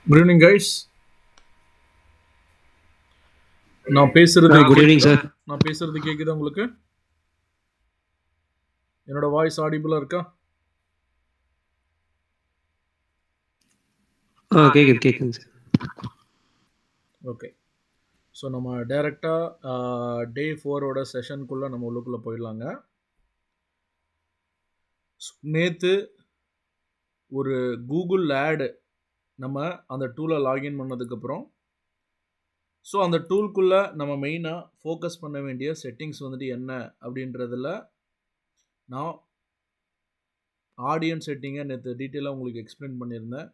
Good evening guys. நான் பேசுறது Good evening, கேக்குதா? sir. நான் பேசுறது கேக்குதா உங்களுக்கு? என்னோட வாய்ஸ் ஆடிபிளா இருக்கா? கேக்குது sir. ஓகே. ஸோ நம்ம டைரெக்டாக டே 4ஓட செஷனுக்குள்ளே நம்ம உள்ளுக்குள்ளே போயிடலாங்க. நேற்று ஒரு கூகுள் ஆடு நம்ம அந்த டூலை லாகின் பண்ணதுக்கப்புறம் ஸோ அந்த டூல்குள்ளே நம்ம மெயினாக ஃபோக்கஸ் பண்ண வேண்டிய செட்டிங்ஸ் வந்துட்டு என்ன அப்படின்றதில் நான் ஆடியன்ஸ் செட்டிங்கை நேற்று டீட்டெயிலாக உங்களுக்கு எக்ஸ்பிளைன் பண்ணியிருந்தேன்.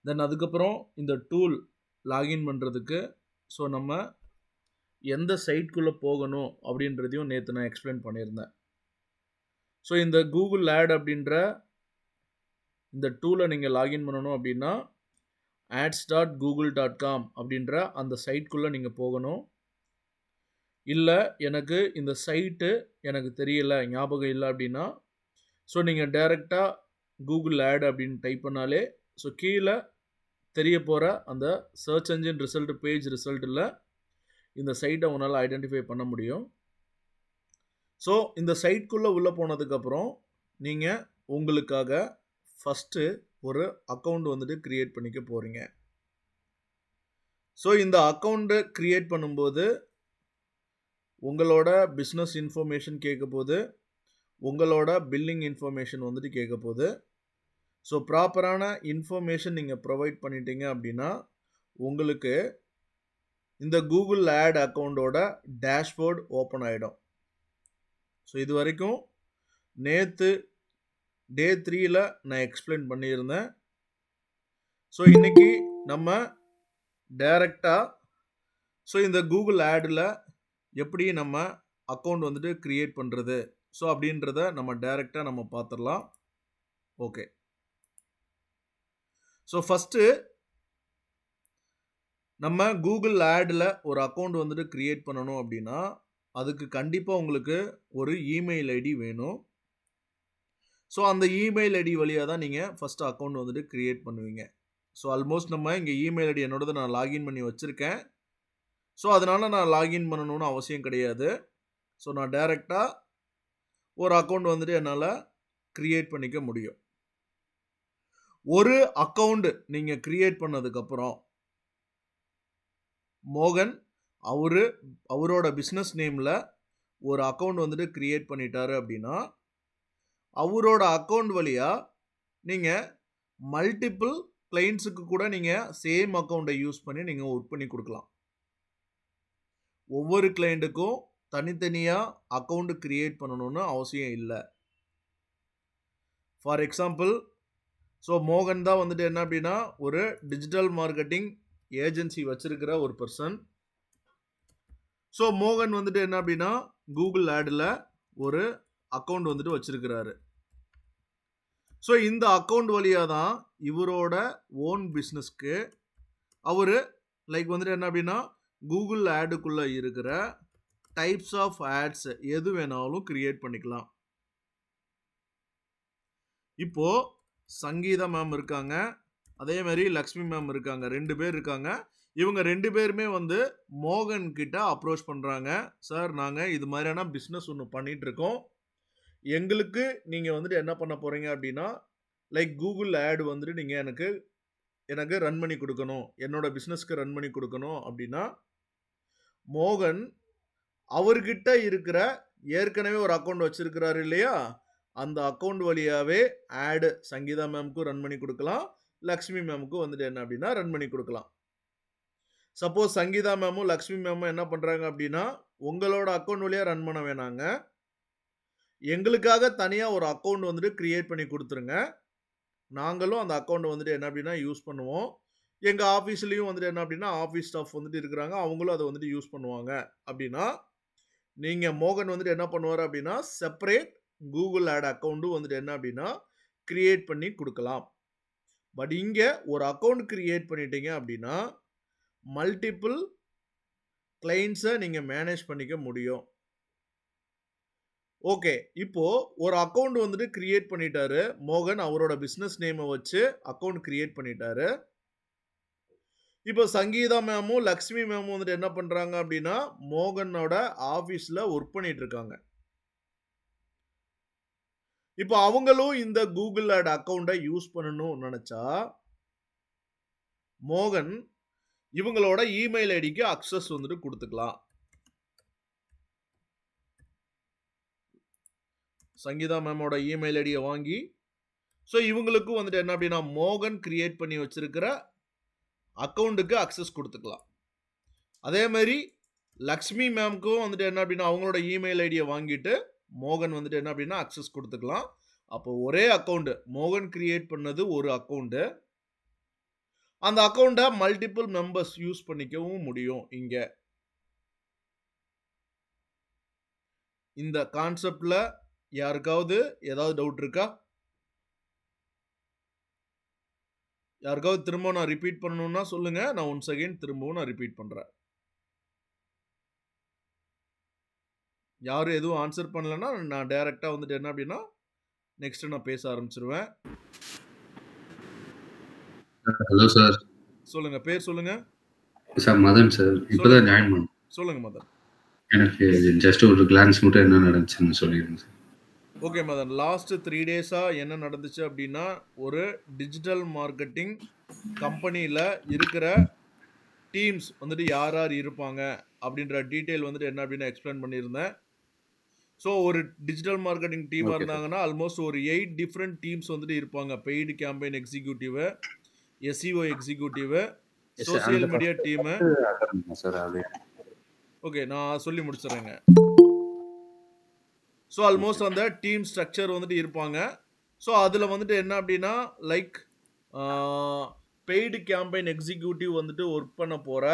தென் அதுக்கப்புறம் இந்த டூல் லாகின் பண்ணுறதுக்கு ஸோ நம்ம எந்த சைட்குள்ளே போகணும் அப்படின்றதையும் நேற்று நான் எக்ஸ்பிளைன் பண்ணியிருந்தேன். ஸோ இந்த கூகுள் ஆட் அப்படின்ற இந்த டூலை நீங்கள் லாகின் பண்ணணும் அப்படின்னா ads.google.com அப்படின்ற அந்த சைட்குள்ளே நீங்கள் போகணும். இல்லை எனக்கு இந்த சைட்டு எனக்கு தெரியலை, ஞாபகம் இல்லை அப்படின்னா ஸோ நீங்கள் டைரெக்டாக கூகுள் ஆட் அப்படின்னு டைப் பண்ணாலே ஸோ கீழே தெரிய போகிற அந்த சர்ச் என்ஜின் ரிசல்ட் பேஜ் ரிசல்ட்டில் இந்த சைட்டை உங்களால் ஐடென்டிஃபை பண்ண முடியும். ஸோ இந்த சைட்குள்ளே உள்ளே போனதுக்கப்புறம் நீங்கள் உங்களுக்காக ஃபஸ்ட்டு ஒரு அக்கௌண்ட் வந்துட்டு க்ரியேட் பண்ணிக்க போகிறீங்க. ஸோ இந்த அக்கௌண்ட்டை க்ரியேட் பண்ணும்போது உங்களோட பிஸ்னஸ் இன்ஃபர்மேஷன் கேட்க போது, உங்களோட பில்லிங் இன்ஃபர்மேஷன் வந்துட்டு கேட்க போகுது. ஸோ ப்ராப்பரான இன்ஃபர்மேஷன் நீங்கள் ப்ரொவைட் பண்ணிட்டீங்க அப்படின்னா உங்களுக்கு இந்த கூகுள் ஆட் அக்கௌண்ட்டோட டேஷ்போர்ட் ஓப்பன் ஆகிடும். ஸோ இது வரைக்கும் நேற்று டே 3ல் நான் எக்ஸ்பிளைன் பண்ணியிருந்தேன். ஸோ இன்றைக்கி நம்ம டைரெக்டாக ஸோ இந்த கூகுள் ஆடில் எப்படி நம்ம அக்கௌண்ட் வந்துட்டு க்ரியேட் பண்ணுறது ஸோ அப்படின்றத நம்ம டைரெக்டாக நம்ம பார்த்துடலாம். ஓகே. ஸோ ஃபஸ்ட்டு நம்ம கூகுள் ஆடில் ஒரு அக்கௌண்ட் வந்துட்டு க்ரியேட் பண்ணணும் அப்படின்னா அதுக்கு கண்டிப்பாக உங்களுக்கு ஒரு இமெயில் ஐடி வேணும். ஸோ அந்த இமெயில் ஐடி வழியாக தான் நீங்கள் ஃபஸ்ட்டு அக்கௌண்ட் வந்துட்டு க்ரியேட் பண்ணுவீங்க. ஸோ ஆல்மோஸ்ட் நம்ம இங்கே இமெயில் ஐடி என்னோடது நான் லாகின் பண்ணி வச்சுருக்கேன். ஸோ அதனால் நான் லாகின் பண்ணணும்னு அவசியம் கிடையாது. ஸோ நான் டைரெக்டாக ஒரு அக்கௌண்ட் வந்துட்டு என்னால் க்ரியேட் பண்ணிக்க முடியும். ஒரு அக்கௌண்ட் நீங்கள் க்ரியேட் பண்ணதுக்கப்புறம் மோகன் அவரோட பிஸ்னஸ் நேமில் ஒரு அக்கௌண்ட் வந்துட்டு க்ரியேட் பண்ணிட்டாரு அப்படின்னா அவரோட அக்கௌண்ட் வழியாக நீங்கள் மல்டிபிள் கிளைண்ட்ஸுக்கு கூட நீங்கள் சேம் அக்கௌண்ட்டை யூஸ் பண்ணி நீங்கள் ஒர்க் பண்ணி கொடுக்கலாம். ஒவ்வொரு கிளைண்ட்டுக்கும் தனித்தனியாக அக்கௌண்ட் க்ரியேட் பண்ணணும்னு அவசியம் இல்லை. ஃபார் எக்ஸாம்பிள் ஸோ மோகன் தான் வந்துட்டு என்ன அப்படின்னா ஒரு டிஜிட்டல் மார்க்கெட்டிங் ஏஜென்சி வச்சிருக்கிற ஒரு பர்சன். ஸோ மோகன் வந்துட்டு என்ன அப்படின்னா கூகுள் ஆடில் ஒரு அக்கௌண்ட் வந்துட்டு வச்சிருக்கிறாரு. ஸோ இந்த அக்கௌண்ட் வழியாக தான் இவரோட ஓன் பிஸ்னஸ்க்கு அவர் லைக் வந்துட்டு என்ன அப்படின்னா கூகுள் ஆடுக்குள்ளே இருக்கிற டைப்ஸ் ஆஃப் ஆட்ஸ் எது வேணாலும் க்ரியேட் பண்ணிக்கலாம். இப்போது சங்கீதா மேம் இருக்காங்க, அதே மாதிரி லக்ஷ்மி மேம் இருக்காங்க, 2 பேர் இருக்காங்க. இவங்க 2 பேருமே வந்து மோகன் கிட்ட அப்ரோச் பண்ணுறாங்க. சார் நாங்கள் இது மாதிரியான பிஸ்னஸ் ஒன்று பண்ணிகிட்ருக்கோம், எங்களுக்கு நீங்கள் வந்துட்டு என்ன பண்ண போகிறீங்க அப்படின்னா லைக் கூகுள் ஆட் வந்துட்டு நீங்கள் எனக்கு ரன் பண்ணி கொடுக்கணும், என்னோட பிஸ்னஸ்க்கு ரன் பண்ணி கொடுக்கணும் அப்படின்னா மோகன் அவர்கிட்ட இருக்கிற ஏற்கனவே ஒரு அக்கௌண்ட் வச்சிருக்கிறாரு இல்லையா, அந்த அக்கௌண்ட் வழியாகவே ஆடு சங்கீதா மேம்க்கும் ரன் பண்ணி கொடுக்கலாம், லக்ஷ்மி மேமுக்கும் வந்துட்டு என்ன அப்படின்னா ரன் பண்ணி கொடுக்கலாம். சப்போஸ் சங்கீதா மேமும் லக்ஷ்மி மேமும் என்ன பண்ணுறாங்க அப்படின்னா உங்களோட அக்கௌண்ட் வழியாக ரன் பண்ண வேணாங்க, எங்களுக்காக தனியாக ஒரு அக்கௌண்ட் வந்துட்டு க்ரியேட் பண்ணி கொடுத்துருங்க, நாங்களும் அந்த அக்கௌண்ட் வந்துட்டு என்ன அப்படின்னா யூஸ் பண்ணுவோம். எங்கள் ஆஃபீஸ்லேயும் வந்துட்டு என்ன அப்படின்னா ஆஃபீஸ் ஸ்டாஃப் வந்துட்டு இருக்கிறாங்க, அவங்களும் அதை வந்துட்டு யூஸ் பண்ணுவாங்க அப்படின்னா நீங்கள் மோகன் வந்துட்டு என்ன பண்ணுவார் அப்படின்னா செப்பரேட் கூகுள் ஆட் அக்கௌண்ட்டும் வந்துட்டு என்ன அப்படின்னா க்ரியேட் பண்ணி கொடுக்கலாம். பட் இங்கே ஒரு அக்கௌண்ட் க்ரியேட் பண்ணிட்டீங்க அப்படின்னா மல்டிபிள் கிளைண்ட்ஸை நீங்கள் மேனேஜ் பண்ணிக்க முடியும். ஓகே. இப்போ ஒரு அக்கவுண்ட் வந்துட்டு கிரியேட் பண்ணிட்டாரு. மோகன் அவரோட பிசினஸ் நேம வச்சு அக்கவுண்ட் கிரியேட் பண்ணிட்டாரு. இப்போ சங்கீதா மேமும், லக்ஷ்மி மேமும் வந்துட்டு என்ன பண்றாங்க அப்டின்னா, மோகனோட ஆபீஸ்ல வொர்க் பண்ணிட்டு இருக்காங்க. இப்போ அவங்களும் இந்த Google Ad அக்கவுண்ட்ட யூஸ் பண்ணணும்னு நெனச்சா, மோகன் இவங்களோட இமெயில் ஐடிக்கு அக்சஸ் வந்துட்டு குடுத்துக்கலாம். சங்கீதா மேமோட இமெயில் ஐடிய வாங்கி, ஸோ இவங்களுக்கும் வந்துட்டு என்ன அப்டின்னா, மோகன் கிரியேட் பண்ணி வச்சிருக்கிற அக்கவுண்ட்க்கு அக்சஸ் குடுத்துக்கலாம். அதே மாரி லக்ஷ்மி மேம்க்கும் வந்துட்டு என்ன அப்டின்னா, அவங்களோட இமெயில் ஐடிய வாங்கிட்டு, மோகன் வந்துட்டு என்ன அப்டின்னா, அக்சஸ் குடுத்துக்கலாம். அப்போ ஒரே அக்கவுண்ட் மோகன் கிரியேட் பண்ணது ஒரு அக்கவுண்ட். அந்த அக்கவுண்ட்ட மல்டிபிள் மெம்பர்ஸ் யூஸ் பண்ணிக்கவும் முடியும் இங்க. இந்த கான்செப்ட்ல யாருக்காவது ஏதாவது டவுட் இருக்கா? யாருக்காவது திரும்ப நான் ரிப்பீட் பண்ணணும்னா சொல்லுங்க. நான் ஒன்ஸ் அகைன் திரும்பவும் நான் ரிப்பீட் பண்றேன். யாரும் எதுவும் ஆன்சர் பண்ணலன்னா, நான் டைரக்ட்டா வந்துட்டு என்ன அப்டின்னா, நெக்ஸ்ட் நான் பேச ஆரம்பிச்சுருவேன். Hello sir. சொல்லுங்க. பேர் சொல்லுங்க. Sir Madan sir. இப்பதான் ஜாயின் பண்ணேன். சொல்லுங்க மதன். எனக்கு ஜஸ்ட் ஒரு கிளான்ஸ் மட்டும் என்ன நடந்துச்சுன்னு சொல்லிடுங்க சார். ஓகே மதன். லாஸ்ட் 3 டேஸா என்ன நடந்துச்சு அப்டின்னா, ஒரு டிஜிட்டல் மார்க்கெட்டிங் கம்பெனில இருக்கிற டீம்ஸ் வந்துட்டு யார் யார் இருப்பாங்க அப்டின்ற டீடைல் வந்துட்டு என்ன அப்டின்னு எக்ஸ்பிளைன் பண்ணியிருந்தேன். ஸோ ஒரு டிஜிட்டல் மார்க்கெட்டிங் டீமா இருந்தாங்கன்னா, ஆல்மோஸ்ட் ஒரு 8 டிஃபரண்ட் டீம்ஸ் வந்துட்டு இருப்பாங்க. Paid campaign executive, SEO executive, social media team. Okay, நான் சொல்லி முடிச்சுறேங்க. ஸோ ஆல்மோஸ்ட் அந்த டீம் ஸ்ட்ரக்சர் வந்துட்டு இருப்பாங்க. ஸோ அதுல வந்துட்டு என்ன அப்டின்னா, லைக் பெய்டு கேம்பெயின் எக்ஸிக்யூட்டிவ் வந்துட்டு ஒர்க் பண்ண போற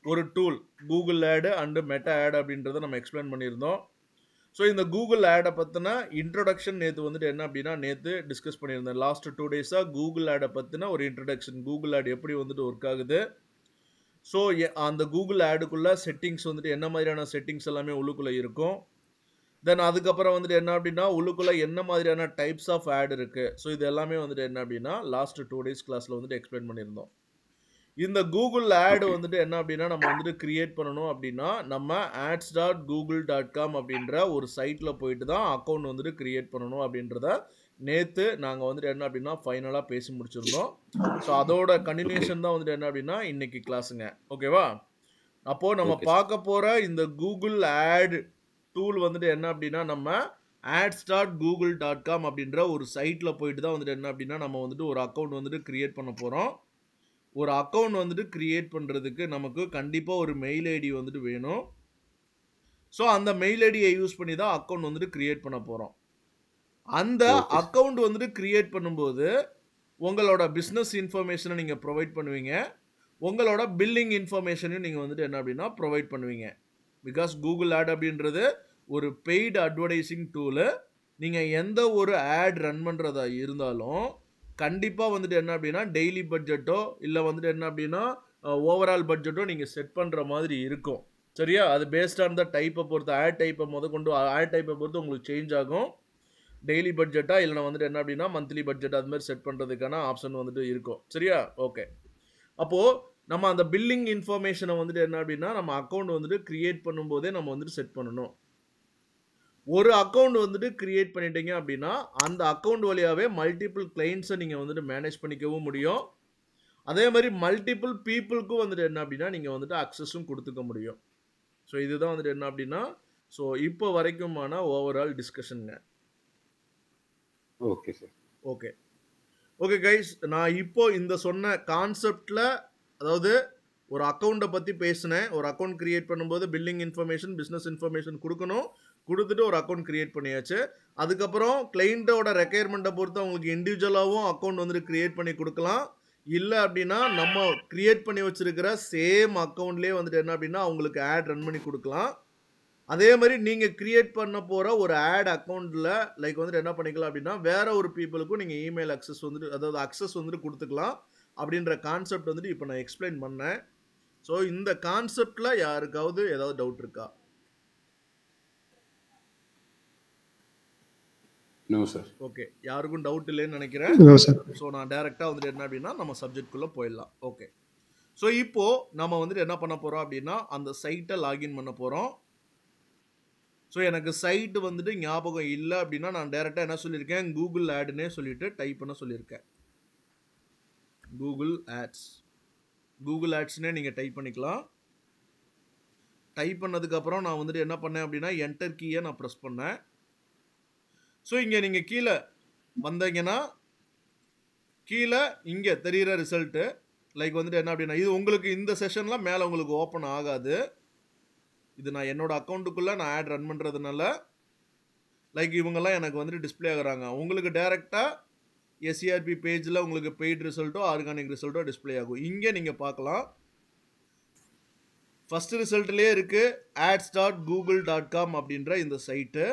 ஒரு tool Google Ad and Meta Ad அப்படின்றத நம்ம எக்ஸ்பிளைன் பண்ணியிருந்தோம். ஸோ இந்த Google Ad பத்தின இன்ட்ரோடக்ஷன் நேத்து வந்துட்டு என்ன அப்படின்னா, நேத்து டிஸ்கஸ் பண்ணியிருந்தேன். லாஸ்ட் 2 டேஸா Google Ad பத்தின ஒரு இன்ட்ரோடக்ஷன். Google Ad எப்படி வந்துட்டு ஒர்க் ஆகுது. ஸோ அந்த Google Adக்குள்ள செட்டிங்ஸ் வந்துட்டு என்ன மாதிரியான செட்டிங்ஸ் எல்லாமே உள்ளுக்குள்ள இருக்கும். தென் அதுக்கப்புறம் வந்துட்டு என்ன அப்படின்னா, உள்ளுக்குள்ள என்ன மாதிரியான டைப்ஸ் ஆஃப் ஆட் இருக்கு. ஸோ இது எல்லாமே வந்துட்டு என்ன அப்படின்னா, லாஸ்ட் 2 டேஸ் கிளாஸ்ல வந்துட்டு எக்ஸ்பிளைன் பண்ணியிருந்தோம். இந்த Google Ad வந்துட்டு என்ன அப்படின்னா, நம்ம வந்துட்டு கிரியேட் பண்ணணும் அப்படின்னா, நம்ம ads.google.com அப்படின்ற ஒரு சைட்ல போயிட்டு தான் அக்கவுண்ட் வந்துட்டு கிரியேட் பண்ணணும் அப்படின்றத நேத்து நாங்க வந்துட்டு என்ன அப்படின்னா, ஃபைனலா பேசி முடிச்சிருந்தோம். ஸோ அதோட கன்டினியூஷன் தான் வந்துட்டு என்ன அப்படின்னா, இன்னைக்கு கிளாஸுங்க. ஓகேவா? அப்போ நம்ம பார்க்க போற இந்த Google Ad டூல் வந்துட்டு என்ன அப்படின்னா, நம்ம ads.google.com அப்படின்ற ஒரு சைட்ல போயிட்டு தான் வந்துட்டு என்ன அப்படின்னா, நம்ம வந்துட்டு ஒரு அக்கவுண்ட் வந்துட்டு கிரியேட் பண்ண போறோம். ஒரு அக்கவுண்ட் வந்துட்டு கிரியேட் பண்றதுக்கு நமக்கு கண்டிப்பா ஒரு மெயில் ஐடி வந்துட்டு வேணும். ஸோ அந்த மெயில் ஐடியை யூஸ் பண்ணி தான் அக்கவுண்ட் வந்துட்டு கிரியேட் பண்ண போறோம். அந்த அக்கவுண்ட் வந்துட்டு கிரியேட் பண்ணும்போது உங்களோட பிசினஸ் இன்ஃபர்மேஷனை நீங்க ப்ரொவைட் பண்ணுவீங்க. உங்களோட பில்லிங் இன்ஃபர்மேஷனையும் நீங்க வந்துட்டு என்ன அப்படின்னா ப்ரொவைட் பண்ணுவீங்க. பிகாஸ் Google Ad அப்படின்றது ஒரு பெய்டு அட்வர்டைசிங் டூலு. நீங்க எந்த ஒரு ஆட் ரன் பண்றதா இருந்தாலும் கண்டிப்பா வந்துட்டு என்ன அப்படின்னா, டெய்லி பட்ஜெட்டோ இல்ல வந்துட்டு என்ன அப்படின்னா, ஓவரால் பட்ஜெட்டோ நீங்க செட் பண்ற மாதிரி இருக்கும். சரியா? அது பேஸ்ட் ஆன் த டைப்ப பொறுத்து, ஆட் டைப்ப மொதற்கொண்டு ஆட் டைப்ப பொறுத்து உங்களுக்கு சேஞ்ச் ஆகும். டெய்லி பட்ஜெட்டா இல்லைனா வந்துட்டு என்ன அப்படின்னா, மந்த்லி பட்ஜெட் அது மாதிரி செட் பண்றதுக்கான ஆப்ஷன் வந்துட்டு இருக்கும். சரியா? ஓகே. அப்போ நம்ம அந்த பில்லிங் இன்ஃபர்மேஷனை வந்துட்டு என்ன அப்படின்னா, நம்ம அக்கவுண்ட் வந்துட்டு கிரியேட் பண்ணும்போதே நம்ம வந்துட்டு செட் பண்ணணும். ஒரு அக்கவுண்ட் வந்துட்டு கிரியேட் பண்ணிட்டீங்க அப்படின்னா, அந்த அக்கவுண்ட் வழியாவே மல்டிபிள் கிளையண்ட்ஸை நீங்க வந்துட்டு மேனேஜ் பண்ணிக்கவும் முடியும். அதே மாதிரி மல்டிபிள் பீப்புளுக்கும் வந்துட்டு என்ன அப்படின்னா, நீங்க வந்துட்டு அக்சஸும் கொடுத்துக்க முடியும். ஸோ இதுதான் வந்துட்டு என்ன அப்படின்னா, ஸோ இப்போ வரைக்குமான ஓவரால் டிஸ்கஷனுங்க. Okay sir. Okay. Okay guys, நான் இப்போ இந்த சொன்ன கான்செப்ட்ல, அதாவது ஒரு அக்கவுண்ட்டை பற்றி பேசினேன். ஒரு அக்கவுண்ட் கிரியேட் பண்ணும்போது பில்லிங் இன்ஃபர்மேஷன், பிஸ்னஸ் இன்ஃபர்மேஷன் கொடுக்கணும். கொடுத்துட்டு ஒரு அக்கவுண்ட் கிரியேட் பண்ணியாச்சு. அதுக்கப்புறம் கிளைண்ட்டோட ரெக்யர்மெண்ட்டை பொறுத்து அவங்களுக்கு இண்டிவிஜுவலாகவும் அக்கவுண்ட் வந்துட்டு கிரியேட் பண்ணி கொடுக்கலாம். இல்லை அப்படின்னா நம்ம கிரியேட் பண்ணி வச்சிருக்கிற சேம் அக்கவுண்ட்லேயே வந்துட்டு என்ன அப்படின்னா அவங்களுக்கு ஆட் ரன் பண்ணி கொடுக்கலாம். அதே மாதிரி நீங்கள் கிரியேட் பண்ண போகிற ஒரு ஆட் அக்கௌண்ட்டில் லைக் வந்துட்டு என்ன பண்ணிக்கலாம் அப்படின்னா, வேற ஒரு பீப்புளுக்கும் நீங்கள் இமெயில் அக்சஸ் வந்துட்டு, அதாவது அக்சஸ் வந்துட்டு கொடுத்துக்கலாம். அப்படின்ற கான்செப்ட் வந்துட்டு இப்போ நான் எக்ஸ்பிளைன் பண்ணேன். ஸோ இந்த கான்செப்டில் யாருக்காவது ஏதாவது டவுட் இருக்கா? No sir. ஓகே. யாருக்கும் டவுட் இல்லைன்னு நினைக்கிறேன். No sir. ஸோ நான் டைரெக்டாக வந்துட்டு என்ன அப்படின்னா நம்ம சப்ஜெக்ட்குள்ளே போயிடலாம். ஓகே. ஸோ இப்போ நம்ம வந்துட்டு என்ன பண்ண போகிறோம் அப்படின்னா அந்த சைட்டை லாகின் பண்ண போகிறோம். ஸோ எனக்கு சைட்டு வந்துட்டு ஞாபகம் இல்லை அப்படின்னா நான் டைரெக்டாக என்ன சொல்லியிருக்கேன், கூகுள் ஆடுன்னே சொல்லிட்டு டைப் பண்ண சொல்லியிருக்கேன். கூகுள் ஆட்ஸ், கூகுள் ஆட்ஸ்னே நீங்கள் டைப் பண்ணிக்கலாம். டைப் பண்ணதுக்கப்புறம் நான் வந்துட்டு என்ன பண்ணேன் அப்படின்னா என்டர் கீயை நான் ப்ரெஸ் பண்ணேன். ஸோ இங்கே நீங்கள் கீழே வந்தீங்கன்னா கீழே இங்கே தெரிகிற ரிசல்ட்டு லைக் வந்துட்டு என்ன அப்படின்னா இது உங்களுக்கு இந்த செஷனில் மேலே உங்களுக்கு ஓப்பன் ஆகாது. இது நான் என்னோட அக்கௌண்ட்டுக்குள்ளே நான் ஆட் ரன் பண்ணுறதுனால லைக் இவங்கெல்லாம் எனக்கு வந்துட்டு டிஸ்பிளே ஆகுறாங்க. உங்களுக்கு டைரெக்டாக எஸ்சிஆர்பி பேஜில் உங்களுக்கு பெய்ட் ரிசல்ட்டோ ஆர்கானிக் ரிசல்ட்டோ டிஸ்பிளே ஆகும். இங்கே நீங்கள் பார்க்கலாம். ஃபஸ்ட்டு ரிசல்ட்லேயே இருக்குது ads.google.com அப்படின்ற இந்த சைட்டு.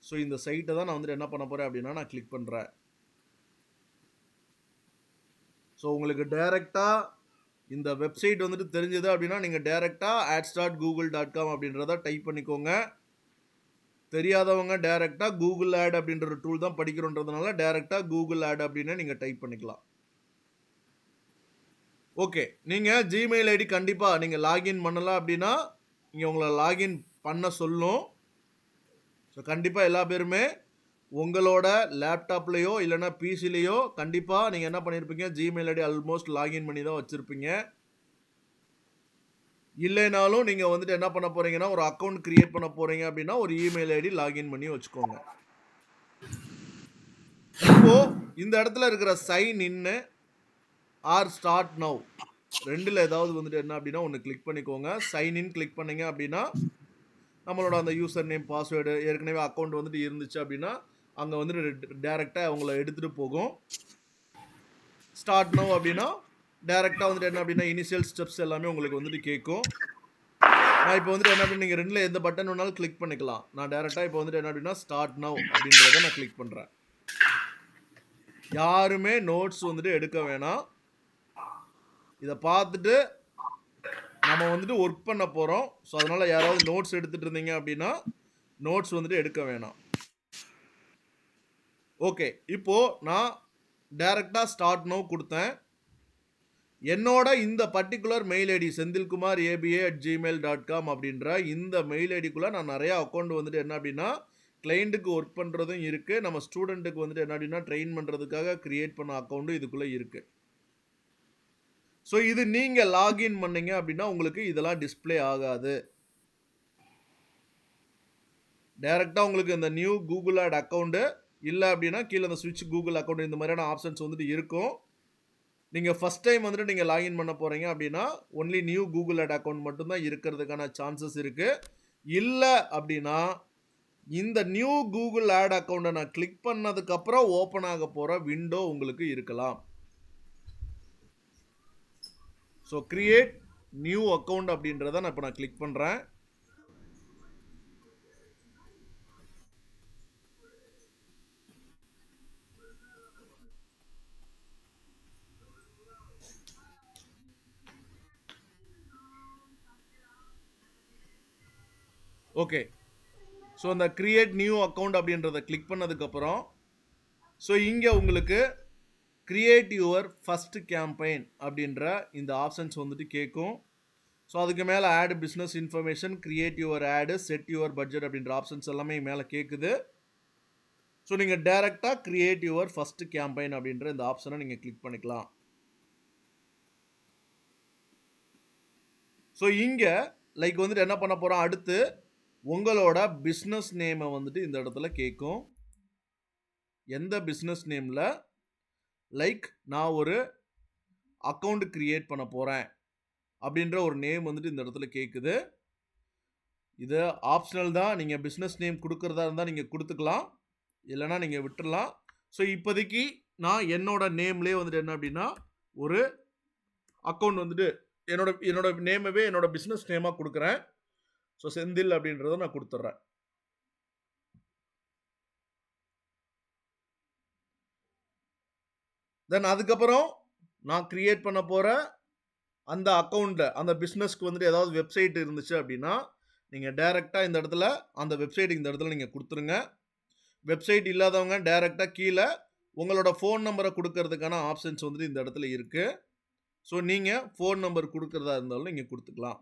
ஸோ இந்த சைட்டை தான் நான் வந்துட்டு என்ன பண்ண போகிறேன் அப்படின்னா நான் கிளிக் பண்ணுறேன். ஸோ உங்களுக்கு டைரெக்டாக இந்த வெப்சைட் வந்துட்டு தெரிஞ்சது அப்படின்னா நீங்கள் டைரெக்டாக ads.google.com அப்படின்றத டைப் பண்ணிக்கோங்க. தெரியாதவங்க டைரெக்டாக கூகுள் ஆட் அப்படின்ற ஒரு டூல் தான் படிக்கிறோன்றதுனால டைரெக்டாக கூகுள் ஆட் அப்படின்னு நீங்கள் டைப் பண்ணிக்கலாம். ஓகே. நீங்கள் ஜிமெயில் ஐடி கண்டிப்பாக நீங்கள் லாகின் பண்ணலாம் அப்படின்னா இங்கே உங்களை லாகின் பண்ண சொல்லும். ஸோ கண்டிப்பாக எல்லா பேருமே உங்களோட லேப்டாப்லேயோ இல்லைனா பிசிலேயோ கண்டிப்பாக நீங்கள் என்ன பண்ணியிருப்பீங்க, ஜிமெயில் ஐடி ஆல்மோஸ்ட் லாகின் பண்ணி தான் வச்சுருப்பீங்க. இல்லைனாலும் நீங்கள் வந்துட்டு என்ன பண்ண போகிறீங்கன்னா ஒரு அக்கௌண்ட் க்ரியேட் பண்ண போகிறீங்க அப்படின்னா ஒரு இமெயில் ஐடி லாகின் பண்ணி வச்சுக்கோங்க. இப்போது இந்த இடத்துல இருக்கிற சைன் இன்னு ஆர் ஸ்டார்ட் நவ் ரெண்டில் ஏதாவது வந்துட்டு என்ன அப்படின்னா ஒன்று கிளிக் பண்ணிக்கோங்க. சைன் இன் கிளிக் பண்ணிங்க அப்படின்னா நம்மளோட அந்த யூசர் நேம் பாஸ்வேர்டு ஏற்கனவே அக்கௌண்ட் வந்துட்டு இருந்துச்சு அப்படின்னா அங்கே வந்துட்டு டேரெக்டாக அவங்கள எடுத்துகிட்டு போகும். ஸ்டார்ட் நவ் அப்படின்னா டேரெக்டாக வந்துட்டு என்ன அப்படின்னா இனிஷியல் ஸ்டெப்ஸ் எல்லாமே உங்களுக்கு வந்துட்டு கேட்கும். நான் இப்போ வந்துட்டு என்ன அப்படின்னா நீங்கள் ரெண்டில் எந்த பட்டன் வேணாலும் கிளிக் பண்ணிக்கலாம். நான் டேரெக்டாக இப்போ வந்துட்டு என்ன அப்படின்னா ஸ்டார்ட் நவ் அப்படின்றத நான் கிளிக் பண்ணுறேன். யாருமே நோட்ஸ் வந்துட்டு எடுக்க வேணாம். இதை பார்த்துட்டு நம்ம வந்துட்டு ஒர்க் பண்ண போகிறோம். ஸோ அதனால் யாராவது நோட்ஸ் எடுத்துகிட்டு இருந்தீங்க அப்படின்னா நோட்ஸ் வந்துட்டு எடுக்க வேணாம். ஓகே. இப்போது நான் டைரெக்டாக ஸ்டார்ட் நவ் கொடுத்தேன். என்னோட இந்த பர்டிகுலர் மெயில் ஐடி senthilkumar.aba@gmail.com அப்படின்ற இந்த மெயில் ஐடிக்குள்ளே நான் நிறையா அக்கௌண்ட் வந்துட்டு என்ன அப்படின்னா கிளைண்ட்டுக்கு ஒர்க் பண்ணுறதும் இருக்குது, நம்ம ஸ்டூடெண்ட்டுக்கு வந்துட்டு என்ன அப்படின்னா ட்ரெயின் பண்ணுறதுக்காக க்ரியேட் பண்ண அக்கௌண்ட்டும் இதுக்குள்ளே இருக்குது. ஸோ இது நீங்கள் லாகின் பண்ணீங்க அப்படின்னா உங்களுக்கு இதெல்லாம் டிஸ்பிளே ஆகாது. டைரெக்டாக உங்களுக்கு இந்த நியூ கூகுள் ஆட் அக்கௌண்ட்டு இல்லை அப்படின்னா கீழே அந்த ஸ்விட்ச் கூகுள் அக்கௌண்ட் இந்த மாதிரியான ஆப்ஷன்ஸ் வந்துட்டு இருக்கும். நீங்கள் ஃபஸ்ட் டைம் வந்துட்டு நீங்கள் லாகின் பண்ண போகிறீங்க அப்படின்னா only new Google ad account மட்டும்தான் இருக்கிறதுக்கான சான்சஸ் இருக்குது. இல்லை அப்படின்னா இந்த நியூ கூகுள் ஆட் அக்கௌண்ட்டை நான் கிளிக் பண்ணதுக்கப்புறம் ஓப்பன் ஆக போகிற விண்டோ உங்களுக்கு இருக்கலாம். ஸோ கிரியேட் நியூ அக்கௌண்ட் அப்படின்றத நான் இப்போ நான் கிளிக் பண்ணுறேன். ஓகே. ஸோ அந்த கிரியேட் நியூ அக்கௌண்ட் அப்படின்றத கிளிக் பண்ணதுக்கப்புறம் ஸோ இங்கே உங்களுக்கு கிரியேட் யுவர் ஃபஸ்ட் கேம்பெயின் அப்படின்ற இந்த ஆப்ஷன்ஸ் வந்துட்டு கேட்கும். ஸோ அதுக்கு மேலே add business information, create your ad, set your budget அப்படின்ற ஆப்ஷன்ஸ் எல்லாமே மேலே கேட்குது. ஸோ நீங்கள் டைரெக்டாக கிரியேட் யுவர் ஃபஸ்ட் கேம்பெயின் அப்படின்ற இந்த ஆப்ஷனை நீங்கள் கிளிக் பண்ணிக்கலாம். ஸோ இங்கே லைக் வந்துட்டு என்ன பண்ண போகிறோம், அடுத்து உங்களோட பிஸ்னஸ் நேமை வந்துட்டு இந்த இடத்துல கேட்கும். எந்த பிஸ்னஸ் நேமில் லைக் நான் ஒரு அக்கௌண்ட் கிரியேட் பண்ண போகிறேன் அப்படின்ற ஒரு நேம் வந்துட்டு இந்த இடத்துல கேட்குது. இது ஆப்ஷனல் தான். நீங்கள் பிஸ்னஸ் நேம் கொடுக்குறதா இருந்தால் நீங்கள் கொடுத்துக்கலாம், இல்லைனா நீங்கள் விட்டுடலாம். ஸோ இப்போதைக்கு நான் என்னோட நேம்லேயே வந்துட்டு என்ன அப்படின்னா ஒரு அக்கௌண்ட் வந்துட்டு என்னோட நேமவே என்னோட பிஸ்னஸ் நேமாக கொடுக்குறேன். ஸோ செந்தில் அப்படின்றத நான் கொடுத்துட்றேன். தென் அதுக்கப்புறம் நான் கிரியேட் பண்ண போகிற அந்த அக்கௌண்ட்டில் அந்த பிஸ்னஸ்க்கு வந்துட்டு ஏதாவது வெப்சைட் இருந்துச்சு அப்படின்னா நீங்கள் டைரெக்டாக இந்த இடத்துல அந்த வெப்சைட் இந்த இடத்துல நீங்கள் கொடுத்துருங்க. வெப்சைட் இல்லாதவங்க டைரக்ட்டா கீழ உங்களோட ஃபோன் நம்பர குடுக்கறதுக்கான ஆப்ஷன்ஸ் வந்துட்டு இந்த இடத்துல இருக்கு. ஸோ நீங்க ஃபோன் நம்பர் குடுக்கறதா இருந்தாலும் நீங்க குடுத்துக்கலாம்.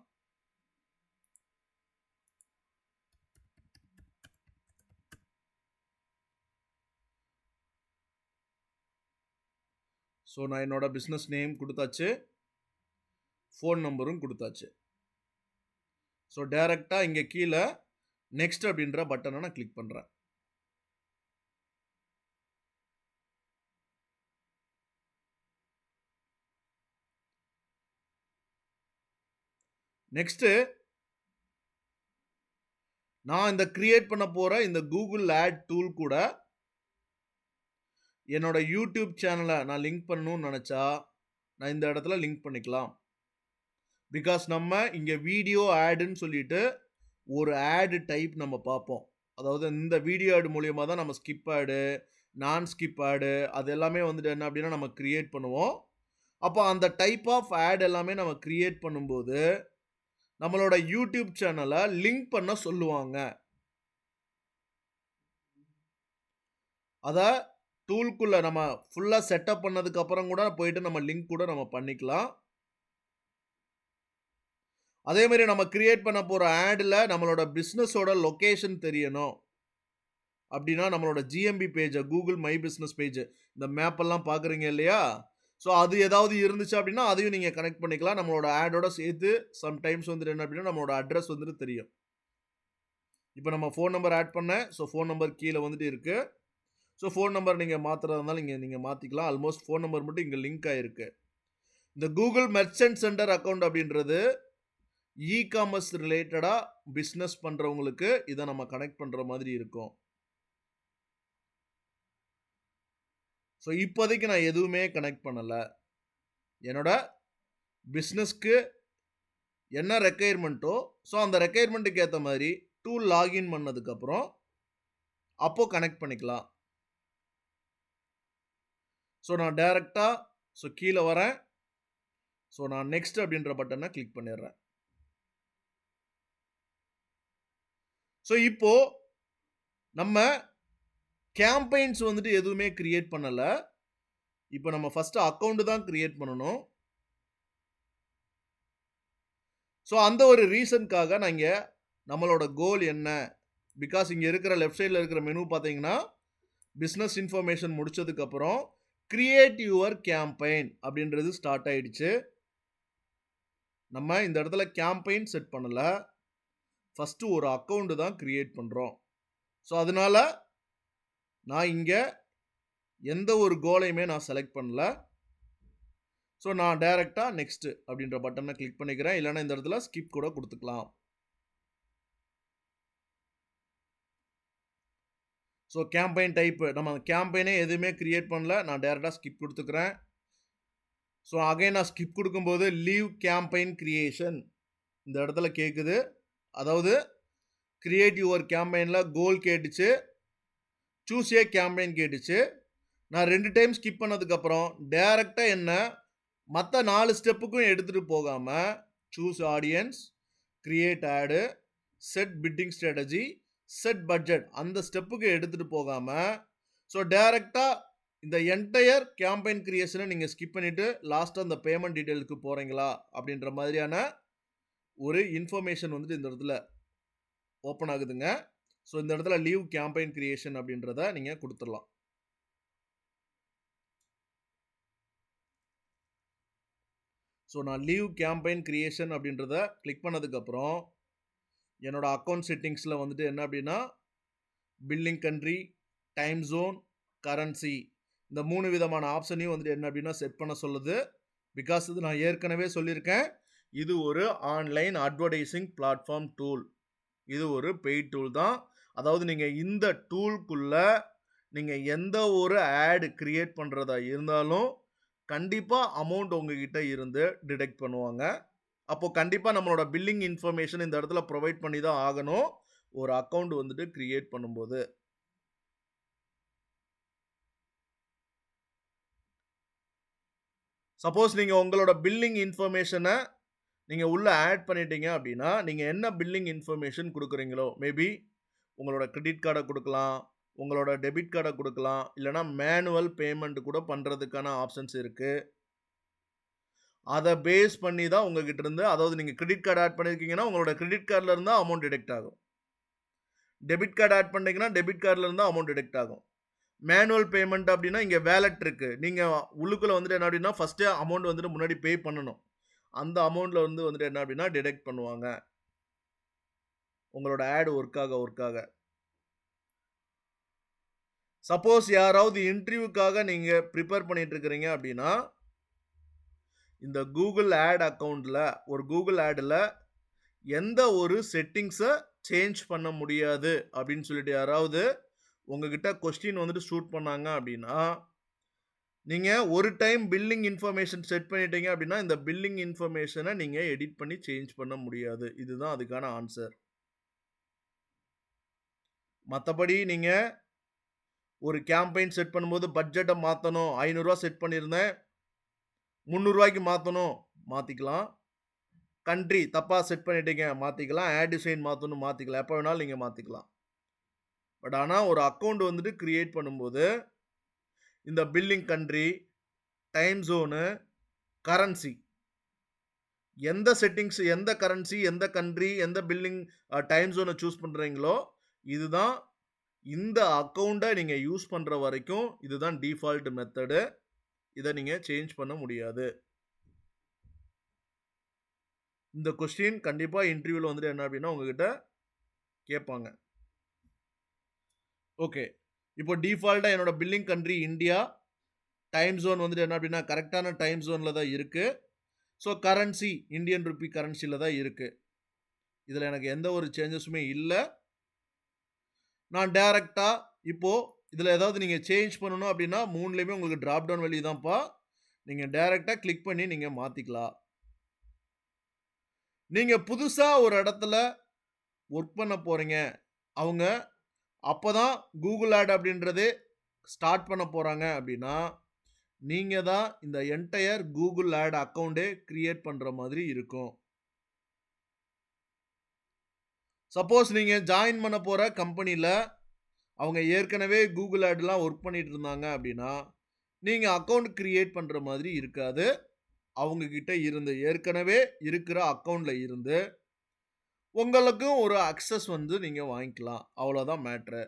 ஸோ நான் என்னோட பிசினஸ் நேம் குடுத்தாச்சு. ஃபோன் நம்பரும் குடுத்தாச்சு. ஸோ டைரக்ட்டா இங்க கீழ நெக்ஸ்ட் அப்படின்ற பட்டன நான் கிளிக் பண்றேன். நெக்ஸ்ட் நான் இந்த கிரியேட் பண்ண போற இந்த Google ஆட் டூல் கூட என்னோட YouTube சேனல நான் லிங்க் பண்ணணும்னு நெனச்சா, நான் இந்த இடத்துல லிங்க் பண்ணிக்கலாம். பிகாஸ் நம்ம இங்க வீடியோ ஆட்ன்னு சொல்லிட்டு ஒரு ஆட் டைப் நம்ம பார்ப்போம். அதாவது இந்த வீடியோ ஆட் மூலியமா தான் நம்ம ஸ்கிப் ஆடு, நான் ஸ்கிப் ஆடு அது எல்லாமே வந்துட்டு என்ன அப்படின்னா நம்ம கிரியேட் பண்ணுவோம். அப்போ அந்த டைப் ஆஃப் ஆட் எல்லாமே நம்ம கிரியேட் பண்ணும்போது, நம்மளோட YouTube சேனல லிங்க் பண்ண சொல்லுவாங்க. அத டூல்க்குள்ள நம்ம ஃபுல்லா செட்டப் பண்ணதுக்கு அப்புறம் கூட போயிட்டு நம்ம லிங்க் கூட நம்ம பண்ணிக்கலாம். அதே மாரி நம்ம கிரியேட் பண்ண போற ஆட்ல நம்மளோட பிசினஸோட லொகேஷன் தெரியணும். அப்படின்னா நம்மளோட GMB page Google my business page இந்த மேப் எல்லாம் பார்க்குறீங்க இல்லையா? ஸோ அது ஏதாவது இருந்துச்சு அப்படின்னா அதையும் நீங்க கனெக்ட் பண்ணிக்கலாம். நம்மளோட ஆடோட சேர்த்து சம்டைம்ஸ் வந்துட்டு என்ன அப்படின்னா நம்மளோட அட்ரஸ் வந்துட்டு தெரியும். இப்போ நம்ம ஃபோன் நம்பர் ஆட் பண்ணேன். ஸோ ஃபோன் நம்பர் கீழ வந்துட்டு இருக்கு. ஸோ ஃபோன் நம்பர் நீங்க மாத்துறதா இருந்தாலும் நீங்க மாத்திக்கலாம். ஆல்மோஸ்ட் ஃபோன் நம்பர் மட்டும் இங்க லிங்க் ஆயிருக்கு. இந்த Google மெர்ச்சன்ட் சென்டர் அக்கவுண்ட் அப்படின்றது இ-காமர்ஸ் ரிலேட்டடா பிசினஸ் பண்றவங்களுக்கு இத நம்ம கனெக்ட் பண்ற மாதிரி இருக்கும். ஸோ இப்போதைக்கு நான் எதுவுமே கனெக்ட் பண்ணல. என்னோட பிசினஸ்க்கு என்ன ரெக்யர்மென்ட்டோ, ஸோ அந்த ரெக்யர்மென்ட்க்கு ஏத்த மாரி டூல் லாகின் பண்ணதுக்கு அப்புறம் அப்போ கனெக்ட் பண்ணிக்கலாம். ஸோ நான் டைரக்ட்டா கீழ வரேன். ஸோ நான் நெக்ஸ்ட் அப்படின்ற பட்டன கிளிக் பண்ணிடுறேன். ஸோ இப்போ நம்ம கேம்பெயின்ஸ் வந்துட்டு எதுவுமே கிரியேட் பண்ணல. இப்போ நம்ம ஃபர்ஸ்ட் அக்கவுண்ட் தான் கிரியேட் பண்ணணும். ஸோ அந்த ஒரு ரீசன்க்காக நான் இங்க நம்மளோட கோல் என்ன? பிகாஸ் இங்க இருக்கிற லெஃப்ட் சைடுல இருக்கிற மெனு பார்த்தீங்கன்னா, பிசினஸ் இன்ஃபர்மேஷன் முடிச்சதுக்கு அப்புறம் கிரியேட் யுவர் கேம்பெயின் அப்படின்றது ஸ்டார்ட் ஆயிடுச்சு. நம்ம இந்த இடத்துல கேம்பெயின் செட் பண்ணல. ஃபர்ஸ்ட் ஒரு அக்கவுண்ட் தான் கிரியேட் பண்றோம். ஸோ அதனால நான் இங்க எந்த ஒரு கோலையுமே நான் செலக்ட் பண்ணல. ஸோ நான் டைரக்ட்டா நெக்ஸ்ட் அப்படின்ற பட்டன கிளிக் பண்ணிக்கிறேன். இல்லன்னா இந்த இடத்துல ஸ்கிப் கூட குடுத்துக்கலாம். ஸோ கேம்பெயின் டைப் நம்ம கேம்பெயினே எதுவுமே கிரியேட் பண்ணல. நான் டைரக்ட்டா ஸ்கிப் குடுத்துக்கிறேன். ஸோ அகைன் நான் ஸ்கிப் குடுக்கும்போது லீவ் கேம்பெயின் கிரியேஷன் இந்த இடத்துல கேக்குது. அதாவது கிரியேட் யுவர் கேம்பெயின்ல கோல் கேட்டுச்சு. சூஸ் ஏ கேம்பெயின் கேட்டுச்சு. நான் 2 டைம் ஸ்கிப் பண்ணதுக்கு அப்புறம் டைரக்ட்டா என்ன மத்த 4 ஸ்டெப்புக்கும் எடுத்துட்டு போகாம choose audiences, create ad, set bidding strategy, set budget அந்த ஸ்டெப்புக்கு எடுத்துட்டு போகாம ஸோ டைரக்ட்டா இந்த என்டையர் கேம்பெயின் கிரியேஷனை நீங்க ஸ்கிப் பண்ணிட்டு லாஸ்ட்டா அந்த பேமெண்ட் டீடைல்ஸ்க்கு போறீங்களா அப்படின்ற மாதிரியான ஒரு இன்ஃபர்மேஷன் வந்துட்டு இந்த இடத்துல ஓப்பன் ஆகுதுங்க. ஸோ இந்த இடத்துல லீவ் கேம்பெயின் கிரியேஷன் அப்படின்றத நீங்க குடுத்துடலாம். ஸோ நான் லீவ் கேம்பெயின் கிரியேஷன் அப்படின்றத கிளிக் பண்ணதுக்கு அப்புறம் என்னோட அக்கவுண்ட் செட்டிங்ஸ்ல வந்துட்டு என்ன அப்படின்னா billing country, time zone, currency இந்த 3 விதமான ஆப்ஷனையும் வந்துட்டு என்ன அப்படின்னா செட் பண்ண சொல்லுது. பிகாஸ் இது நான் ஏற்கனவே சொல்லியிருக்கேன். இது ஒரு ஆன்லைன் அட்வர்டைசிங் பிளாட்ஃபார்ம் டூல். இது ஒரு பெய்ட் டூல் தான். அதாவது நீங்க இந்த டூல்க்குள்ள நீங்க எந்த ஒரு ஆட் கிரியேட் பண்றதா இருந்தாலும் கண்டிப்பா அமௌண்ட் உங்ககிட்ட இருந்து டிடெக்ட் பண்ணுவாங்க. அப்போ கண்டிப்பா நம்மளோட பில்லிங் இன்ஃபர்மேஷன் இந்த இடத்துல ப்ரொவைட் பண்ணி தான் ஆகணும். ஒரு அக்கவுண்ட் வந்துட்டு கிரியேட் பண்ணும்போது. சப்போஸ் நீங்க உங்களோட பில்லிங் இன்ஃபர்மேஷன நீங்க உள்ள ஆட் பண்ணிட்டீங்க அப்படின்னா, நீங்க என்ன பில்லிங் இன்ஃபர்மேஷன் குடுக்குறீங்களோ, மேபி உங்களோட கிரெடிட் கார்ட குடுக்கலாம், உங்களோட டெபிட் கார்டை கொடுக்கலாம். இல்லைனா மேனுவல் பேமெண்ட் கூட பண்ணுறதுக்கான ஆப்ஷன்ஸ் இருக்குது. அதை பேஸ் பண்ணி தான் உங்ககிட்ட இருந்து, அதாவது நீங்கள் கிரெடிட் கார்டு ஆட் பண்ணியிருக்கீங்கன்னா உங்களோட கிரெடிட் கார்டில் இருந்தால் அமௌண்ட் டிடெக்ட் ஆகும். டெபிட் கார்டு ஆட் பண்ணிங்கன்னா டெபிட் கார்டில் இருந்தால் அமௌண்ட் டிடெக்ட் ஆகும். மேனுவல் பேமெண்ட் அப்படின்னா இங்கே வேலட் இருக்குது. நீங்கள் உள்ளுக்குள்ளே வந்துட்டு என்ன அப்படின்னா ஃபஸ்ட்டு அமௌண்ட் வந்துட்டு முன்னாடி பே பண்ணணும். அந்த அமௌண்ட்டில் வந்துட்டு என்ன அப்படின்னா டிடெக்ட் பண்ணுவாங்க. உங்களோட ஆட் ஒர்க்காக. சப்போஸ் யாராவது இன்டர்வியூக்காக நீங்கள் ப்ரிப்பேர் பண்ணிட்டு இருக்கிறீங்க அப்படின்னா இந்த கூகுள் ஆட் அக்கௌண்ட்டில் ஒரு கூகுள் ஆடில் எந்த ஒரு செட்டிங்ஸை சேஞ்ச் பண்ண முடியாது அப்படின்னு சொல்லிட்டு யாராவது உங்ககிட்ட கொஸ்டின் வந்துட்டு ஷூட் பண்ணாங்க அப்படின்னா நீங்கள் ஒரு டைம் பில்லிங் இன்ஃபர்மேஷன் செட் பண்ணிட்டீங்க அப்படின்னா இந்த பில்லிங் இன்ஃபர்மேஷனை நீங்கள் எடிட் பண்ணி சேஞ்ச் பண்ண முடியாது. இதுதான் அதுக்கான ஆன்சர். மற்றபடி நீங்கள் ஒரு கேம்பெயின் செட் பண்ணும்போது பட்ஜெட்டை மாற்றணும், 500 ரூபா செட் பண்ணியிருந்தேன் 300 ரூபாய்க்கு மாற்றணும், மாற்றிக்கலாம். கண்ட்ரி தப்பாக செட் பண்ணிட்டீங்க, மாற்றிக்கலாம். ஆட் டிசைன் மாற்றணும், மாற்றிக்கலாம். எப்போ வேணாலும் நீங்கள் மாற்றிக்கலாம். பட் ஆனால் ஒரு அக்கௌண்ட் வந்துட்டு கிரியேட் பண்ணும்போது இந்த billing country, time zone, currency, எந்த செட்டிங்ஸ், எந்த கரன்சி, எந்த கண்ட்ரி, எந்த பில்லிங் டைம் ஜோனை சூஸ் பண்ணுறீங்களோ இதுதான் இந்த அக்கௌண்ட்டை நீங்கள் யூஸ் பண்ணுற வரைக்கும் இதுதான் டிஃபால்ட் மெத்தடு. இதை நீங்கள் சேஞ்ச் பண்ண முடியாது. இந்த கொஸ்டின் கண்டிப்பாக இன்டர்வியூவில் வந்துட்டு என்ன அப்படின்னா உங்ககிட்ட கேட்பாங்க. ஓகே, இப்போ டிஃபால்ட்டாக என்னோட billing country India, time zone வந்துட்டு என்ன அப்படின்னா கரெக்டான டைம் ஜோனில் தான் இருக்குது. ஸோ கரன்சி இந்தியன் ருப்பி கரன்சியில் தான் இருக்குது. இதில் எனக்கு எந்த ஒரு சேஞ்சஸுமே இல்லை. நான் டேரெக்டாக இப்போது இதில் ஏதாவது நீங்கள் சேஞ்ச் பண்ணணும் அப்படின்னா 3லேயுமே உங்களுக்கு ட்ராப் டவுன் வேல்யூ தான்ப்பா. நீங்கள் டேரெக்டாக கிளிக் பண்ணி நீங்கள் மாற்றிக்கலாம். நீங்கள் புதுசாக ஒரு இடத்துல ஒர்க் பண்ண போகிறீங்க, அவங்க அப்போ தான் கூகுள் ஆட் அப்படின்றதே ஸ்டார்ட் பண்ண போகிறாங்க அப்படின்னா நீங்கள் தான் இந்த என்டையர் கூகுள் ஆட் அக்கௌண்ட்டே கிரியேட் பண்ணுற மாதிரி இருக்கும். சப்போஸ் நீங்கள் ஜாயின் பண்ண போகிற கம்பெனியில் அவங்க ஏற்கனவே கூகுள் ஆட்லாம் ஒர்க் பண்ணிட்டு இருந்தாங்க அப்படின்னா நீங்கள் அக்கௌண்ட் கிரியேட் பண்ணுற மாதிரி இருக்காது. அவங்கக்கிட்ட இருந்து ஏற்கனவே இருக்கிற அக்கௌண்ட்டில் இருந்து உங்களுக்கும் ஒரு அக்சஸ் வந்து நீங்கள் வாங்கிக்கலாம். அவ்வளோதான் மேட்ரு.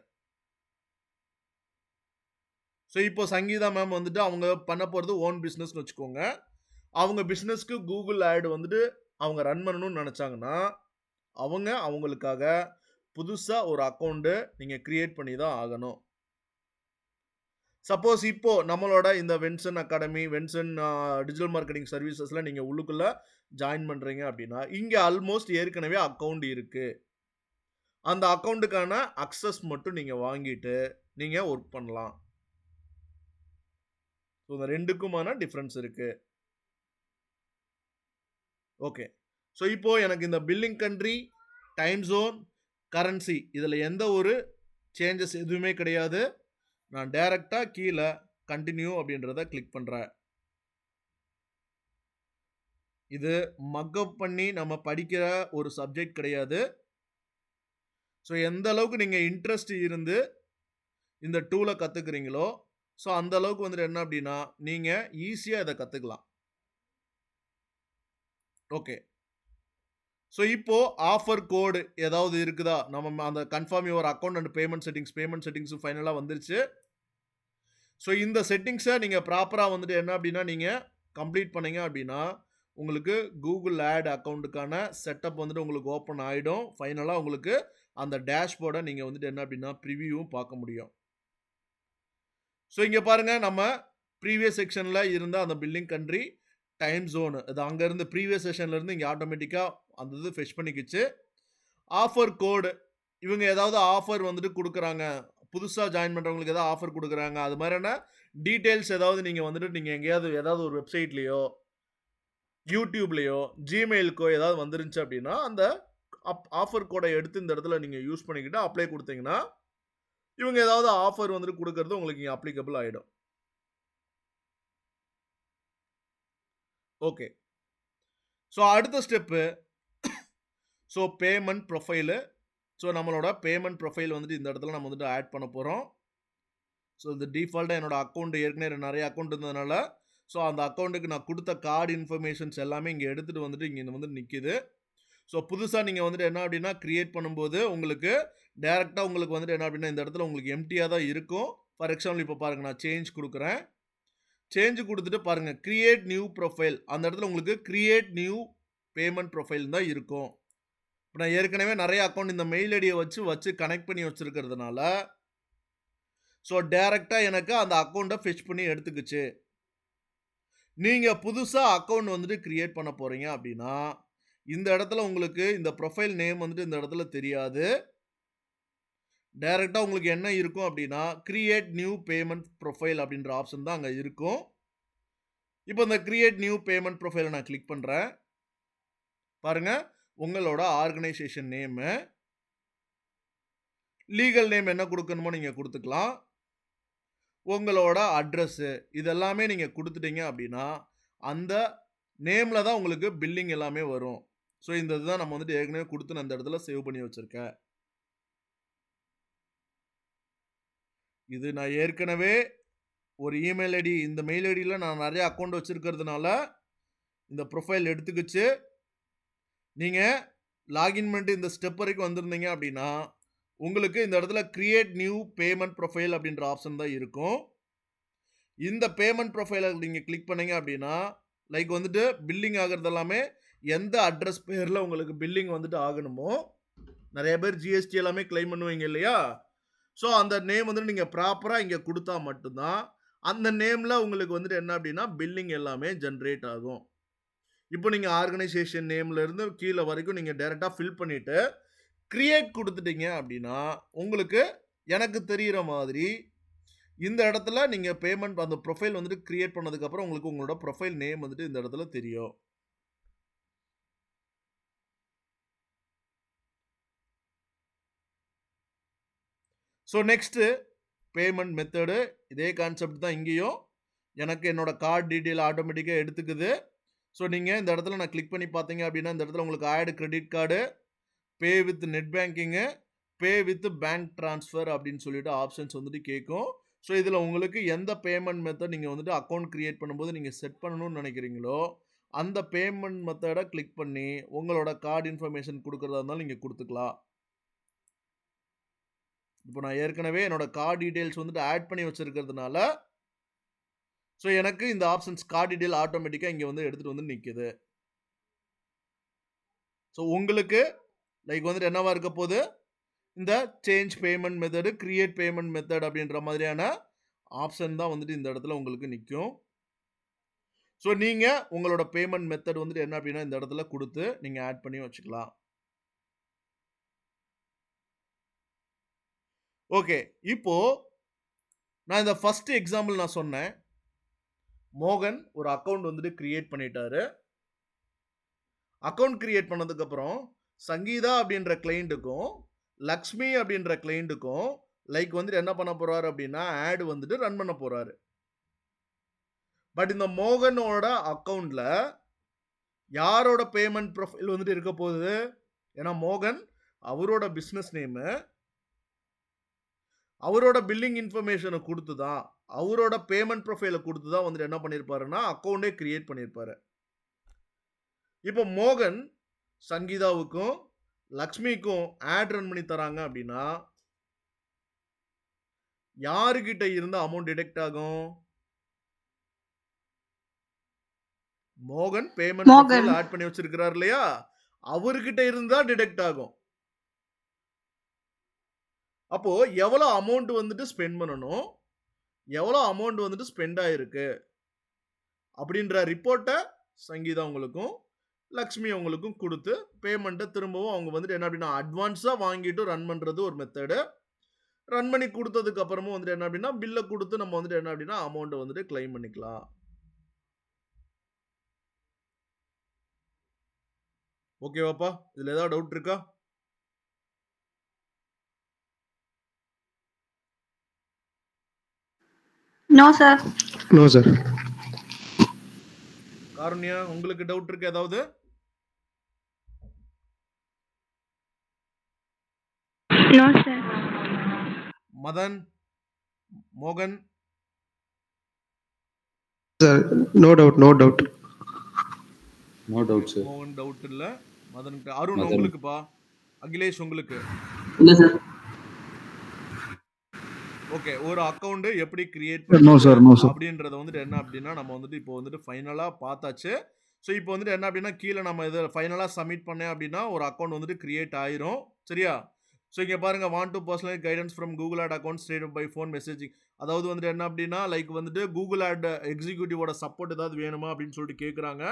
ஸோ இப்போ சங்கீதா மேம் வந்துட்டு அவங்க பண்ண போகிறது ஓன் பிஸ்னஸ்னு வச்சுக்கோங்க. அவங்க பிஸ்னஸ்க்கு கூகுள் ஆட் வந்துட்டு அவங்க ரன் பண்ணணும்னு நினச்சாங்கன்னா அவங்களுக்காக புதுசாக ஒரு அக்கௌண்ட்டு நீங்கள் கிரியேட் பண்ணி தான் ஆகணும். சப்போஸ் இப்போது நம்மளோட இந்த வென்சன் அகாடமி, வென்சன் டிஜிட்டல் மார்க்கெட்டிங் சர்வீசஸில் நீங்கள் உள்ளுக்குள்ளே ஜாயின் பண்ணுறீங்க அப்படின்னா இங்கே ஆல்மோஸ்ட் ஏற்கனவே அக்கௌண்ட் இருக்குது. அந்த அக்கௌண்ட்டுக்கான அக்சஸ் மட்டும் நீங்கள் வாங்கிட்டு நீங்கள் ஒர்க் பண்ணலாம். ஸோ இந்த ரெண்டுக்குமான டிஃப்ரென்ஸ் இருக்குது. ஓகே, ஸோ இப்போது எனக்கு இந்த billing country, time zone, currency இதில் எந்த ஒரு சேஞ்சஸ் எதுவுமே கிடையாது. நான் டைரெக்டாக கீழே கண்டினியூ அப்படின்றத கிளிக் பண்ணுறேன். இது மக்கப் பண்ணி நம்ம படிக்கிற ஒரு சப்ஜெக்ட் கிடையாது. ஸோ எந்த அளவுக்கு நீங்கள் இன்ட்ரெஸ்ட் இருந்து இந்த டூலை கற்றுக்குறீங்களோ ஸோ அந்த அளவுக்கு வந்துட்டு என்ன அப்படின்னா நீங்கள் ஈஸியாக இதை கற்றுக்கலாம். ஓகே, ஸோ இப்போது ஆஃபர் கோடு ஏதாவது இருக்குதா? நம்ம அந்த confirm your account and payment செட்டிங்ஸும் ஃபைனலாக வந்துருச்சு. ஸோ இந்த செட்டிங்ஸை நீங்கள் ப்ராப்பராக வந்துட்டு என்ன அப்படின்னா நீங்கள் கம்ப்ளீட் பண்ணீங்க அப்படின்னா உங்களுக்கு கூகுள் ஆட் அக்கௌண்ட்டுக்கான செட்டப் வந்துட்டு உங்களுக்கு ஓப்பன் ஆகிடும். ஃபைனலாக உங்களுக்கு அந்த டேஷ்போர்டை நீங்கள் வந்துட்டு என்ன அப்படின்னா ப்ரிவியூவும் பார்க்க முடியும். ஸோ இங்கே பாருங்கள், நம்ம ப்ரீவியஸ் செக்ஷனில் இருந்த அந்த பில்லிங் கண்ட்ரி, டைம் ஜோனு அது அங்கேருந்து ப்ரீவியஸ் செஷன்லேருந்து இங்கே ஆட்டோமேட்டிக்காக அந்த இது ஃபெச் பண்ணிக்கிச்சு. ஆஃபர் கோடு இவங்க ஏதாவது ஆஃபர் வந்துட்டு கொடுக்குறாங்க, புதுசாக ஜாயின் பண்ணுறவங்களுக்கு ஏதாவது ஆஃபர் கொடுக்குறாங்க, அது மாதிரியான டீட்டெயில்ஸ் ஏதாவது நீங்கள் வந்துட்டு நீங்கள் எங்கேயாவது ஏதாவது ஒரு வெப்சைட்லேயோ யூடியூப்லேயோ ஜிமெயிலுக்கோ ஏதாவது வந்துருந்துச்சு அப்படின்னா அந்த ஆஃபர் கோடை எடுத்து இந்த இடத்துல நீங்கள் யூஸ் பண்ணிக்கிட்டு அப்ளை கொடுத்தீங்கன்னா இவங்க ஏதாவது ஆஃபர் வந்துட்டு கொடுக்கறது உங்களுக்கு இங்கே அப்ளிகபிள் ஆகிடும். ஓகே, ஸோ அடுத்த step so payment profile. So நம்மளோட பேமெண்ட் ப்ரொஃபைல் வந்துட்டு இந்த இடத்துல நம்ம வந்துட்டு ஆட் பண்ண போகிறோம். ஸோ இது டிஃபால்ட்டாக என்னோட அக்கௌண்ட் ஏற்கனவே நிறைய அக்கௌண்ட் இருந்ததுனால ஸோ அந்த அக்கௌண்ட்டுக்கு நான் கொடுத்த கார்டு இன்ஃபர்மேஷன்ஸ் எல்லாமே இங்கே எடுத்துகிட்டு வந்துட்டு இங்கே வந்து நிற்கிது. ஸோ புதுசாக நீங்கள் வந்துட்டு என்ன அப்படின்னா கிரியேட் பண்ணும்போது உங்களுக்கு டேரெக்டாக உங்களுக்கு வந்துட்டு என்ன அப்படின்னா இந்த இடத்துல உங்களுக்கு எம்டியாக தான் இருக்கும். ஃபார் எக்ஸாம்பிள் இப்போ பாருங்கள், நான் சேஞ்ச் கொடுக்குறேன். சேஞ்சு கொடுத்துட்டு பாருங்கள், கிரியேட் நியூ ப்ரொஃபைல், அந்த இடத்துல உங்களுக்கு கிரியேட் நியூ பேமெண்ட் ப்ரொஃபைல் தான் இருக்கும். இப்போ நான் ஏற்கனவே நிறைய அக்கௌண்ட் இந்த மெயில் ஐடியை வச்சு கனெக்ட் பண்ணி வச்சுருக்கிறதுனால ஸோ டேரெக்டாக எனக்கு அந்த அக்கௌண்ட்டை ஃபெச் பண்ணி எடுத்துக்கிச்சு. நீங்கள் புதுசாக அக்கௌண்ட் வந்துட்டு கிரியேட் பண்ண போகிறீங்க அப்படின்னா இந்த இடத்துல உங்களுக்கு இந்த ப்ரொஃபைல் நேம் வந்துட்டு இந்த இடத்துல தெரியாது. டைரெக்டாக உங்களுக்கு என்ன இருக்கும் அப்படின்னா கிரியேட் நியூ பேமெண்ட் ப்ரொஃபைல் அப்படின்ற ஆப்ஷன் தான் அங்கே இருக்கும். இப்போ இந்த கிரியேட் நியூ பேமெண்ட் ப்ரொஃபைலை நான் கிளிக் பண்ணுறேன். பாருங்கள், உங்களோட ஆர்கனைசேஷன் நேமு, லீகல் நேம் என்ன கொடுக்கணுமோ நீங்கள் கொடுத்துக்கலாம். உங்களோட அட்ரஸ்ஸு இதெல்லாமே நீங்கள் கொடுத்துட்டீங்க அப்படின்னா அந்த நேமில் தான் உங்களுக்கு பில்லிங் எல்லாமே வரும். ஸோ இந்த இதுதான் நம்ம வந்துட்டு ஏற்கனவே கொடுத்து நான் இந்த இடத்துல சேவ் பண்ணி வச்சுருக்கேன். இது நான் ஏற்கனவே ஒரு இமெயில் ஐடி, இந்த மெயில் ஐடியில் நான் நிறைய அக்கௌண்ட் வச்சுருக்கிறதுனால இந்த ப்ரொஃபைல் எடுத்துக்கிச்சு. நீங்கள் லாகின் பண்ணிட்டு இந்த ஸ்டெப் வரைக்கும் வந்திருந்தீங்க அப்படின்னா உங்களுக்கு இந்த இடத்துல கிரியேட் நியூ பேமெண்ட் ப்ரொஃபைல் அப்படின்ற ஆப்ஷன் தான் இருக்கும். இந்த பேமெண்ட் ப்ரொஃபைலை நீங்கள் கிளிக் பண்ணீங்க அப்படின்னா லைக் வந்துட்டு பில்லிங் ஆகிறது எல்லாமே எந்த அட்ரஸ் பேரில் உங்களுக்கு பில்லிங் வந்துட்டு ஆகணுமோ, நிறைய பேர் ஜிஎஸ்டி எல்லாமே கிளைம் பண்ணுவீங்க இல்லையா, ஸோ அந்த நேம் வந்துட்டு நீங்கள் ப்ராப்பராக இங்கே கொடுத்தா மட்டும்தான் அந்த நேமில் உங்களுக்கு வந்துட்டு என்ன அப்படின்னா பில்லிங் எல்லாமே ஜென்ரேட் ஆகும். இப்போ நீங்கள் ஆர்கனைசேஷன் நேம்லேருந்து கீழே வரைக்கும் நீங்கள் டைரெக்டாக ஃபில் பண்ணிவிட்டு கிரியேட் கொடுத்துட்டீங்க அப்படின்னா உங்களுக்கு எனக்கு தெரிகிற மாதிரி இந்த இடத்துல நீங்கள் பேமெண்ட் அந்த ப்ரொஃபைல் வந்துட்டு கிரியேட் பண்ணதுக்கப்புறம் உங்களுக்கு உங்களோட ப்ரொஃபைல் நேம் வந்துட்டு இந்த இடத்துல தெரியும். ஸோ நெக்ஸ்ட்டு பேமெண்ட் மெத்தடு இதே கான்செப்ட் தான் இங்கேயும். எனக்கு என்னோட கார்டு டீட்டெயில் ஆட்டோமேட்டிக்காக எடுத்துக்குது. ஸோ நீங்கள் இந்த இடத்துல நான் கிளிக் பண்ணி பார்த்தீங்க அப்படின்னா இந்த இடத்துல உங்களுக்கு add credit card, pay with net banking, pay with bank transfer அப்படின்னு சொல்லிட்டு ஆப்ஷன்ஸ் வந்துட்டு கேட்கும். ஸோ இதில் உங்களுக்கு எந்த பேமெண்ட் மெத்தட் நீங்கள் வந்துட்டு அக்கௌண்ட் க்ரியேட் பண்ணும்போது நீங்கள் செட் பண்ணணும்னு நினைக்கிறீங்களோ அந்த பேமெண்ட் மெத்தடை கிளிக் பண்ணி உங்களோட கார்டு இன்ஃபர்மேஷன் கொடுக்குறதா இருந்தாலும் நீங்கள் கொடுத்துக்கலாம். இப்போ நான் ஏற்கனவே என்னோட கார்டு டீட்டெயில்ஸ் வந்துட்டு ஆட் பண்ணி வச்சுருக்கிறதுனால ஸோ எனக்கு இந்த ஆப்ஷன்ஸ் கார்டு டீட்டெயில் ஆட்டோமேட்டிக்காக இங்கே வந்து எடுத்துகிட்டு வந்து நிற்குது. ஸோ உங்களுக்கு லைக் வந்துட்டு என்னவா இருக்க போகுது, இந்த change payment method, create payment method அப்படின்ற மாதிரியான ஆப்ஷன் தான் வந்துட்டு இந்த இடத்துல உங்களுக்கு நிற்கும். ஸோ நீங்கள் உங்களோட பேமெண்ட் மெத்தட் வந்துட்டு என்ன அப்படின்னா இந்த இடத்துல கொடுத்து நீங்கள் ஆட் பண்ணி வச்சுக்கலாம். ஓகே, இப்போ நான் இந்த ஃபர்ஸ்ட் எக்ஸாம்பிள் நான் சொன்னேன். மோகன் ஒரு அக்கௌண்ட் வந்துட்டு கிரியேட் பண்ணிட்டாரு. அக்கௌண்ட் கிரியேட் பண்ணதுக்கப்புறம் சங்கீதா அப்படின்ற கிளைண்ட்டுக்கும் லக்ஷ்மி அப்படின்ற கிளைண்ட்டுக்கும் லைக் வந்துட்டு என்ன பண்ண போறாரு அப்படின்னா ஆட் வந்துட்டு ரன் பண்ண போறாரு. பட் இந்த மோகனோட அக்கௌண்ட்ல யாரோட பேமெண்ட் ப்ரொஃபைல் வந்துட்டு இருக்க போகுது, ஏன்னா மோகன் அவரோட பிஸ்னஸ் நேமு, அவரோட பில்லிங் இன்ஃபர்மேஷனை கொடுத்து தான், அவரோட பேமெண்ட் ப்ரொஃபைலை கொடுத்து தான் வந்துட்டு என்ன பண்ணியிருப்பாருன்னா அக்கௌண்டே கிரியேட் பண்ணியிருப்பாரு. இப்போ மோகன் சங்கீதாவுக்கும் லக்ஷ்மிக்கும் ஆட் ரன் பண்ணி தராங்க அப்படின்னா யாருக்கிட்ட இருந்து அமௌண்ட் டிடெக்ட் ஆகும்? மோகன் பேமெண்ட் ப்ரொஃபைல் ஆட் பண்ணி வச்சிருக்கிறார் இல்லையா, அவர்கிட்ட இருந்தா டிடெக்ட் ஆகும். அப்போ எவ்வளோ அமௌண்ட் வந்துட்டு ஸ்பெண்ட் பண்ணணும், எவ்வளோ அமௌண்ட் வந்துட்டு ஸ்பெண்ட் ஆயிருக்கு அப்படின்ற ரிப்போர்ட்டை சங்கீதா உங்களுக்கும் லக்ஷ்மி அவங்களுக்கும் கொடுத்து பேமெண்ட்டை திரும்பவும் அவங்க வந்துட்டு என்ன அப்படின்னா அட்வான்ஸாக வாங்கிட்டு ரன் பண்ணுறது ஒரு மெத்தடு. ரன் பண்ணி கொடுத்ததுக்கு அப்புறமும் வந்துட்டு என்ன அப்படின்னா பில்லை கொடுத்து நம்ம வந்துட்டு என்ன அப்படின்னா அமௌண்ட்டை வந்துட்டு கிளைம் பண்ணிக்கலாம். ஓகேவாப்பா, இதில் ஏதாவது டவுட் இருக்கா? No sir. No sir. Karunya, உங்களுக்கு டவுட் இருக்கு ஏதாவது? No sir. மதன்? மோகன் sir no doubt no doubt sir. மோகன் டவுட் இல்ல. மதன் அருண் மதன். உங்களுக்குப்பா. அகிலேஷ் உங்களுக்கு. இல்ல சார். ஓகே. ஒரு அக்கவுண்ட் எப்படி create no sir no sir. அப்படின்றத வந்துட்டு என்ன அப்படின்னா நம்ம வந்துட்டு இப்போ வந்துட்டு ஃபைனலா பார்த்தாச்சு. ஸோ இப்போ வந்துட்டு என்ன அப்படின்னா கீழே நம்ம இதை ஃபைனலாக சப்மிட் பண்ணேன் அப்படின்னா ஒரு அக்கௌண்ட் வந்துட்டு கிரியேட் ஆயிரும். சரியா? ஸோ இங்கே பாருங்க want to personal guidance from Google ad account state by phone messaging. அதாவது வந்துட்டு என்ன அப்படின்னா லைக் வந்துட்டு கூகுள் ஆட் எக்ஸிக்யூட்டிவோட சப்போர்ட் ஏதாவது வேணுமா அப்படின்னு சொல்லிட்டு கேட்குறாங்க.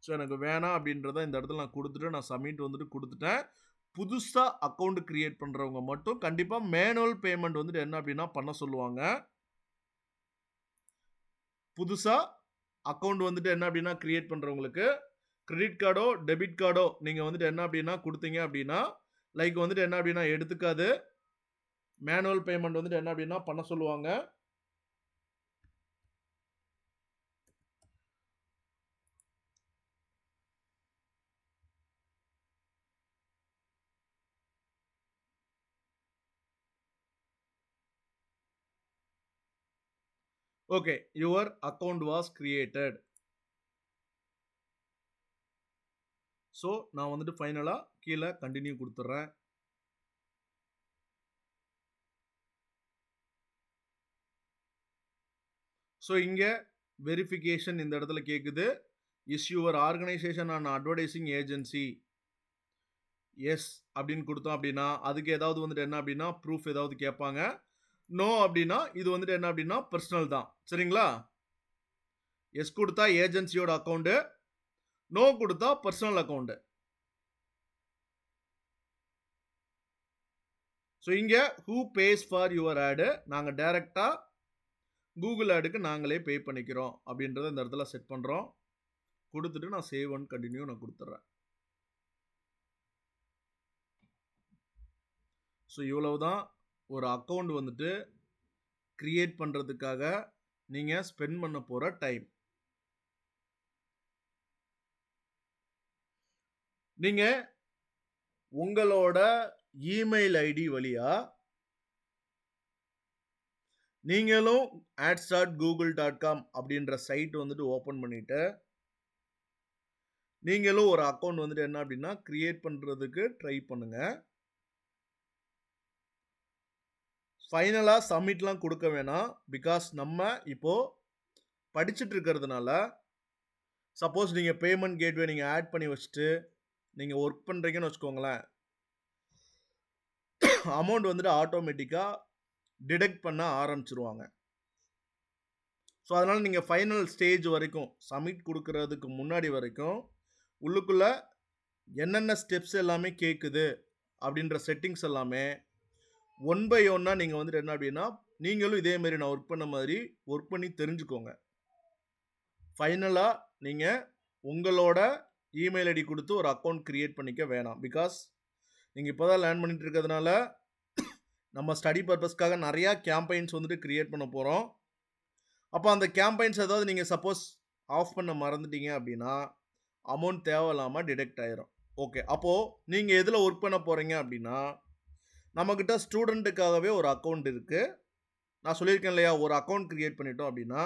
ஸோ எனக்கு வேணாம் அப்படின்றத இந்த இடத்துல நான் கொடுத்துட்டு நான் சப்மிட் வந்துட்டு கொடுத்துட்டேன். புதுசாக அக்கௌண்ட் கிரியேட் பண்ணுறவங்க மட்டும் கண்டிப்பாக மேனுவல் பேமெண்ட் வந்துட்டு என்ன அப்படின்னா பண்ண சொல்லுவாங்க. புதுசாக அக்கௌண்ட் வந்துட்டு என்ன அப்படின்னா கிரியேட் பண்ணுறவங்களுக்கு கிரெடிட் கார்டோ டெபிட் கார்டோ நீங்கள் வந்துட்டு என்ன அப்படின்னா கொடுத்தீங்க அப்படின்னா லைக் வந்துட்டு என்ன அப்படின்னா எடுத்துக்காது. மேனுவல் பேமெண்ட் வந்துட்டு என்ன அப்படின்னா பண்ண சொல்லுவாங்க. Okay, your account was created. So நான் வந்துட்டு ஃபைனலாக கீழே கண்டினியூ கொடுத்துட்றேன். ஸோ இங்கே வெரிஃபிகேஷன் இந்த இடத்துல கேட்குது. Is your organisation and advertising agency yes அப்படின்னு கொடுத்தோம் அப்படின்னா அதுக்கு ஏதாவது வந்துட்டு என்ன அப்படின்னா ப்ரூஃப் ஏதாவது கேட்பாங்க. நோ அப்படின்னா இது வந்துட்டு என்ன அப்படின்னா பர்சனல் தான். சரிங்களா? எஸ் கொடுத்தா ஏஜென்சியோட அக்கௌண்ட்டு, நோ கொடுத்தா பர்சனல் அக்கௌண்ட்டு. ஸோ இங்கே ஹூ பேஸ் ஃபார் யுவர் ஆடு நாங்கள் டைரெக்டாக கூகுள் ஆடுக்கு நாங்களே பே பண்ணிக்கிறோம் அப்படின்றத இந்த இடத்துல செட் பண்ணுறோம். கொடுத்துட்டு நான் சேவ் அண்ட் கண்டினியூ நான் கொடுத்துட்றேன். ஸோ இவ்வளவுதான் ஒரு அக்கௌண்ட் வந்துட்டு கிரியேட் பண்ணுறதுக்காக நீங்கள் ஸ்பெண்ட் பண்ண போகிற டைம். நீங்கள் உங்களோட இமெயில் ஐடி வழியா நீங்களும் ads.google.com அப்படின்ற சைட் வந்துட்டு ஓப்பன் பண்ணிட்டு நீங்களும் ஒரு அக்கௌண்ட் வந்துட்டு என்ன அப்படின்னா கிரியேட் பண்ணுறதுக்கு ட்ரை பண்ணுங்க. ஃபைனலாக சப்மிட்லாம் கொடுக்க வேணாம். பிகாஸ் நம்ம இப்போது படிச்சுட்டு இருக்கிறதுனால சப்போஸ் நீங்கள் பேமெண்ட் கேட்வே நீங்கள் ஆட் பண்ணி வச்சுட்டு நீங்கள் ஒர்க் பண்ணுறீங்கன்னு வச்சுக்கோங்களேன், அமௌண்ட் வந்துட்டு ஆட்டோமேட்டிக்காக டிடெக்ட் பண்ண ஆரம்பிச்சிருவாங்க. ஸோ அதனால் நீங்கள் ஃபைனல் ஸ்டேஜ் வரைக்கும் சப்மிட் கொடுக்கறதுக்கு முன்னாடி வரைக்கும் உள்ளுக்குள்ளே என்னென்ன ஸ்டெப்ஸ் எல்லாமே கேட்குது அப்படின்ற செட்டிங்ஸ் எல்லாமே ஒன் பை ஒன்னாக நீங்கள் வந்துட்டு என்ன அப்படின்னா நீங்களும் இதேமாரி நான் ஒர்க் பண்ண மாதிரி ஒர்க் பண்ணி தெரிஞ்சுக்கோங்க. ஃபைனலாக நீங்கள் உங்களோட இமெயில் ஐடி கொடுத்து ஒரு அக்கௌண்ட் கிரியேட் பண்ணிக்க வேணாம். பிகாஸ் நீங்கள் இப்போ தான் லேர்ன் பண்ணிட்டு இருக்கிறதுனால நம்ம ஸ்டடி பர்பஸ்க்காக நிறையா கேம்பெயின்ஸ் வந்துட்டு கிரியேட் பண்ண போகிறோம். அப்போ அந்த கேம்பெயின்ஸ் ஏதாவது நீங்கள் சப்போஸ் ஆஃப் பண்ண மறந்துட்டீங்க அப்படின்னா அமௌண்ட் தேவையில்லாமல் டிடெக்ட் ஆயிரும். ஓகே, அப்போது நீங்கள் எதில் ஒர்க் பண்ண போகிறீங்க அப்படின்னா நம்மக்கிட்ட ஸ்டூடெண்ட்டுக்காகவே ஒரு அக்கௌண்ட் இருக்குது. நான் சொல்லியிருக்கேன் இல்லையா, ஒரு அக்கௌண்ட் கிரியேட் பண்ணிட்டோம் அப்படின்னா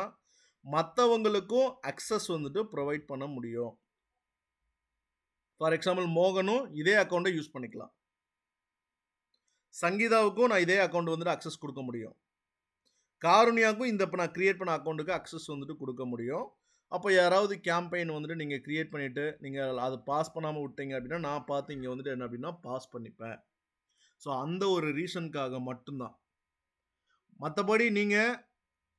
மற்றவங்களுக்கும் அக்சஸ் வந்துட்டு ப்ரொவைட் பண்ண முடியும். ஃபார் எக்ஸாம்பிள் மோகனும் இதே அக்கௌண்ட்டை யூஸ் பண்ணிக்கலாம். சங்கீதாவுக்கும் நான் இதே அக்கௌண்ட் வந்துட்டு அக்சஸ் கொடுக்க முடியும். காருண்யாவுக்கும் இந்த இப்போ நான் கிரியேட் பண்ண அக்கௌண்ட்டுக்கு அக்சஸ் வந்துட்டு கொடுக்க முடியும். அப்போ யாராவது கேம்பெயின் வந்துட்டு நீங்கள் கிரியேட் பண்ணிவிட்டு நீங்கள் அதை பாஸ் பண்ணாமல் விட்டீங்க அப்படின்னா நான் பார்த்து இங்கே வந்துட்டு என்ன அப்படின்னா பாஸ் பண்ணிப்பேன். ஸோ அந்த ஒரு ரீசனுக்காக மட்டும்தான். மற்றபடி நீங்கள்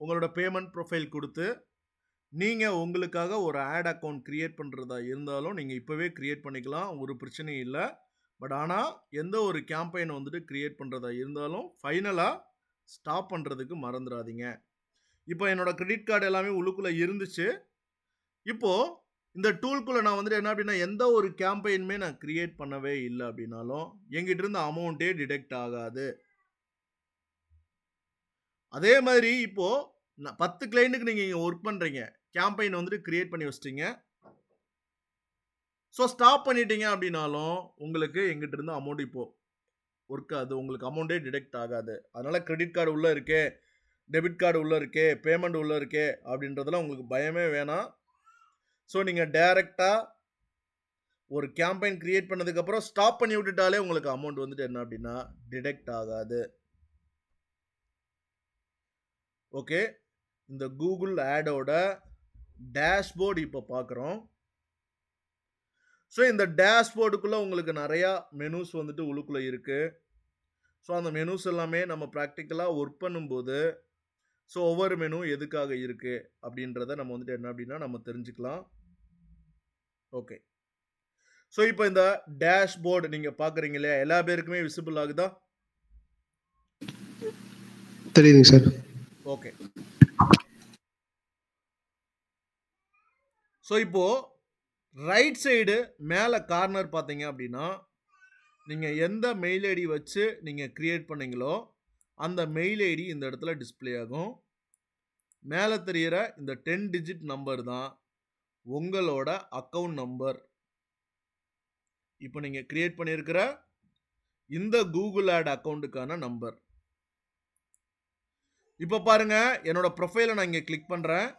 உங்களோட பேமெண்ட் ப்ரொஃபைல் கொடுத்து நீங்கள் உங்களுக்காக ஒரு ஆட் அக்கௌண்ட் கிரியேட் பண்ணுறதா இருந்தாலும் நீங்கள் இப்போவே கிரியேட் பண்ணிக்கலாம், ஒரு பிரச்சனையும் இல்லை. பட் ஆனால் எந்த ஒரு கேம்பெயின் வந்துட்டு கிரியேட் பண்ணுறதா இருந்தாலும் ஃபைனலாக ஸ்டாப் பண்ணுறதுக்கு மறந்துடாதீங்க. இப்போ என்னோடய கிரெடிட் கார்டு எல்லாமே உள்ளுக்குள்ளே இருந்துச்சு. இப்போது இந்த டூல்குள்ளே நான் வந்துட்டு என்ன அப்படின்னா எந்த ஒரு கேம்பெயினுமே நான் கிரியேட் பண்ணவே இல்லை அப்படின்னாலும் எங்கிட்ட இருந்த அமௌண்ட்டே டிடெக்ட் ஆகாது. அதே மாதிரி இப்போது 10 கிளைண்ட்டுக்கு நீங்கள் இங்கே ஒர்க் பண்ணுறீங்க, கேம்பெயின் வந்துட்டு கிரியேட் பண்ணி வச்சிட்டீங்க. ஸோ ஸ்டாப் பண்ணிட்டீங்க அப்படின்னாலும் உங்களுக்கு எங்கிட்ட இருந்து அமௌண்ட் இப்போது ஒர்க் ஆகுது, உங்களுக்கு அமௌண்ட்டே டிடெக்ட் ஆகாது. அதனால் கிரெடிட் கார்டு உள்ளே இருக்கே டெபிட் கார்டு உள்ளே இருக்கே, பேமெண்ட் உள்ளே இருக்கே அப்படின்றதெல்லாம் உங்களுக்கு பயமே வேணாம். ஸோ நீங்கள் டைரெக்டாக ஒரு கேம்பெயின் கிரியேட் பண்ணதுக்கப்புறம் ஸ்டாப் பண்ணி விட்டுட்டாலே உங்களுக்கு அமௌண்ட் வந்துட்டு என்ன அப்படின்னா டிடெக்ட் ஆகாது. ஓகே, இந்த கூகுள் ஆடோட டேஷ்போர்டு இப்போ பார்க்குறோம். ஸோ இந்த டேஷ்போர்டுக்குள்ளே உங்களுக்கு நிறையா மெனூஸ் வந்துட்டு உள்ளுக்குள்ளே இருக்குது. ஸோ அந்த மெனூஸ் எல்லாமே நம்ம ப்ராக்டிக்கலாக ஒர்க் பண்ணும்போது ஸோ ஒவ்வொரு மெனு எதுக்காக இருக்குது அப்படின்றத நம்ம வந்துட்டு என்ன அப்படின்னா நம்ம தெரிஞ்சுக்கலாம். ஓகே, ஸோ இப்போ இந்த டேஷ்போர்டு நீங்கள் பார்க்குறீங்க இல்லையா, எல்லா பேருக்குமே விசிபிள் ஆகுதா? தெரியுதுங்க சார். ஓகே, ஸோ இப்போது ரைட் சைடு மேலே கார்னர் பார்த்தீங்க அப்படின்னா நீங்கள் எந்த மெயில் ஐடி வச்சு நீங்கள் க்ரியேட் பண்ணீங்களோ அந்த மெயில் ஐடி இந்த இடத்துல டிஸ்பிளே ஆகும். மேலே தெரிகிற இந்த 10 டிஜிட் நம்பர் தான் உங்களோட அக்கௌண்ட் நம்பர். இப்போ நீங்கள் க்ரியேட் பண்ணியிருக்கிற இந்த கூகுள் ஆட் அக்கௌண்ட்டுக்கான நம்பர். இப்போ பாருங்க, என்னோட ப்ரொஃபைலை நான் இங்கே கிளிக் பண்ணுறேன்.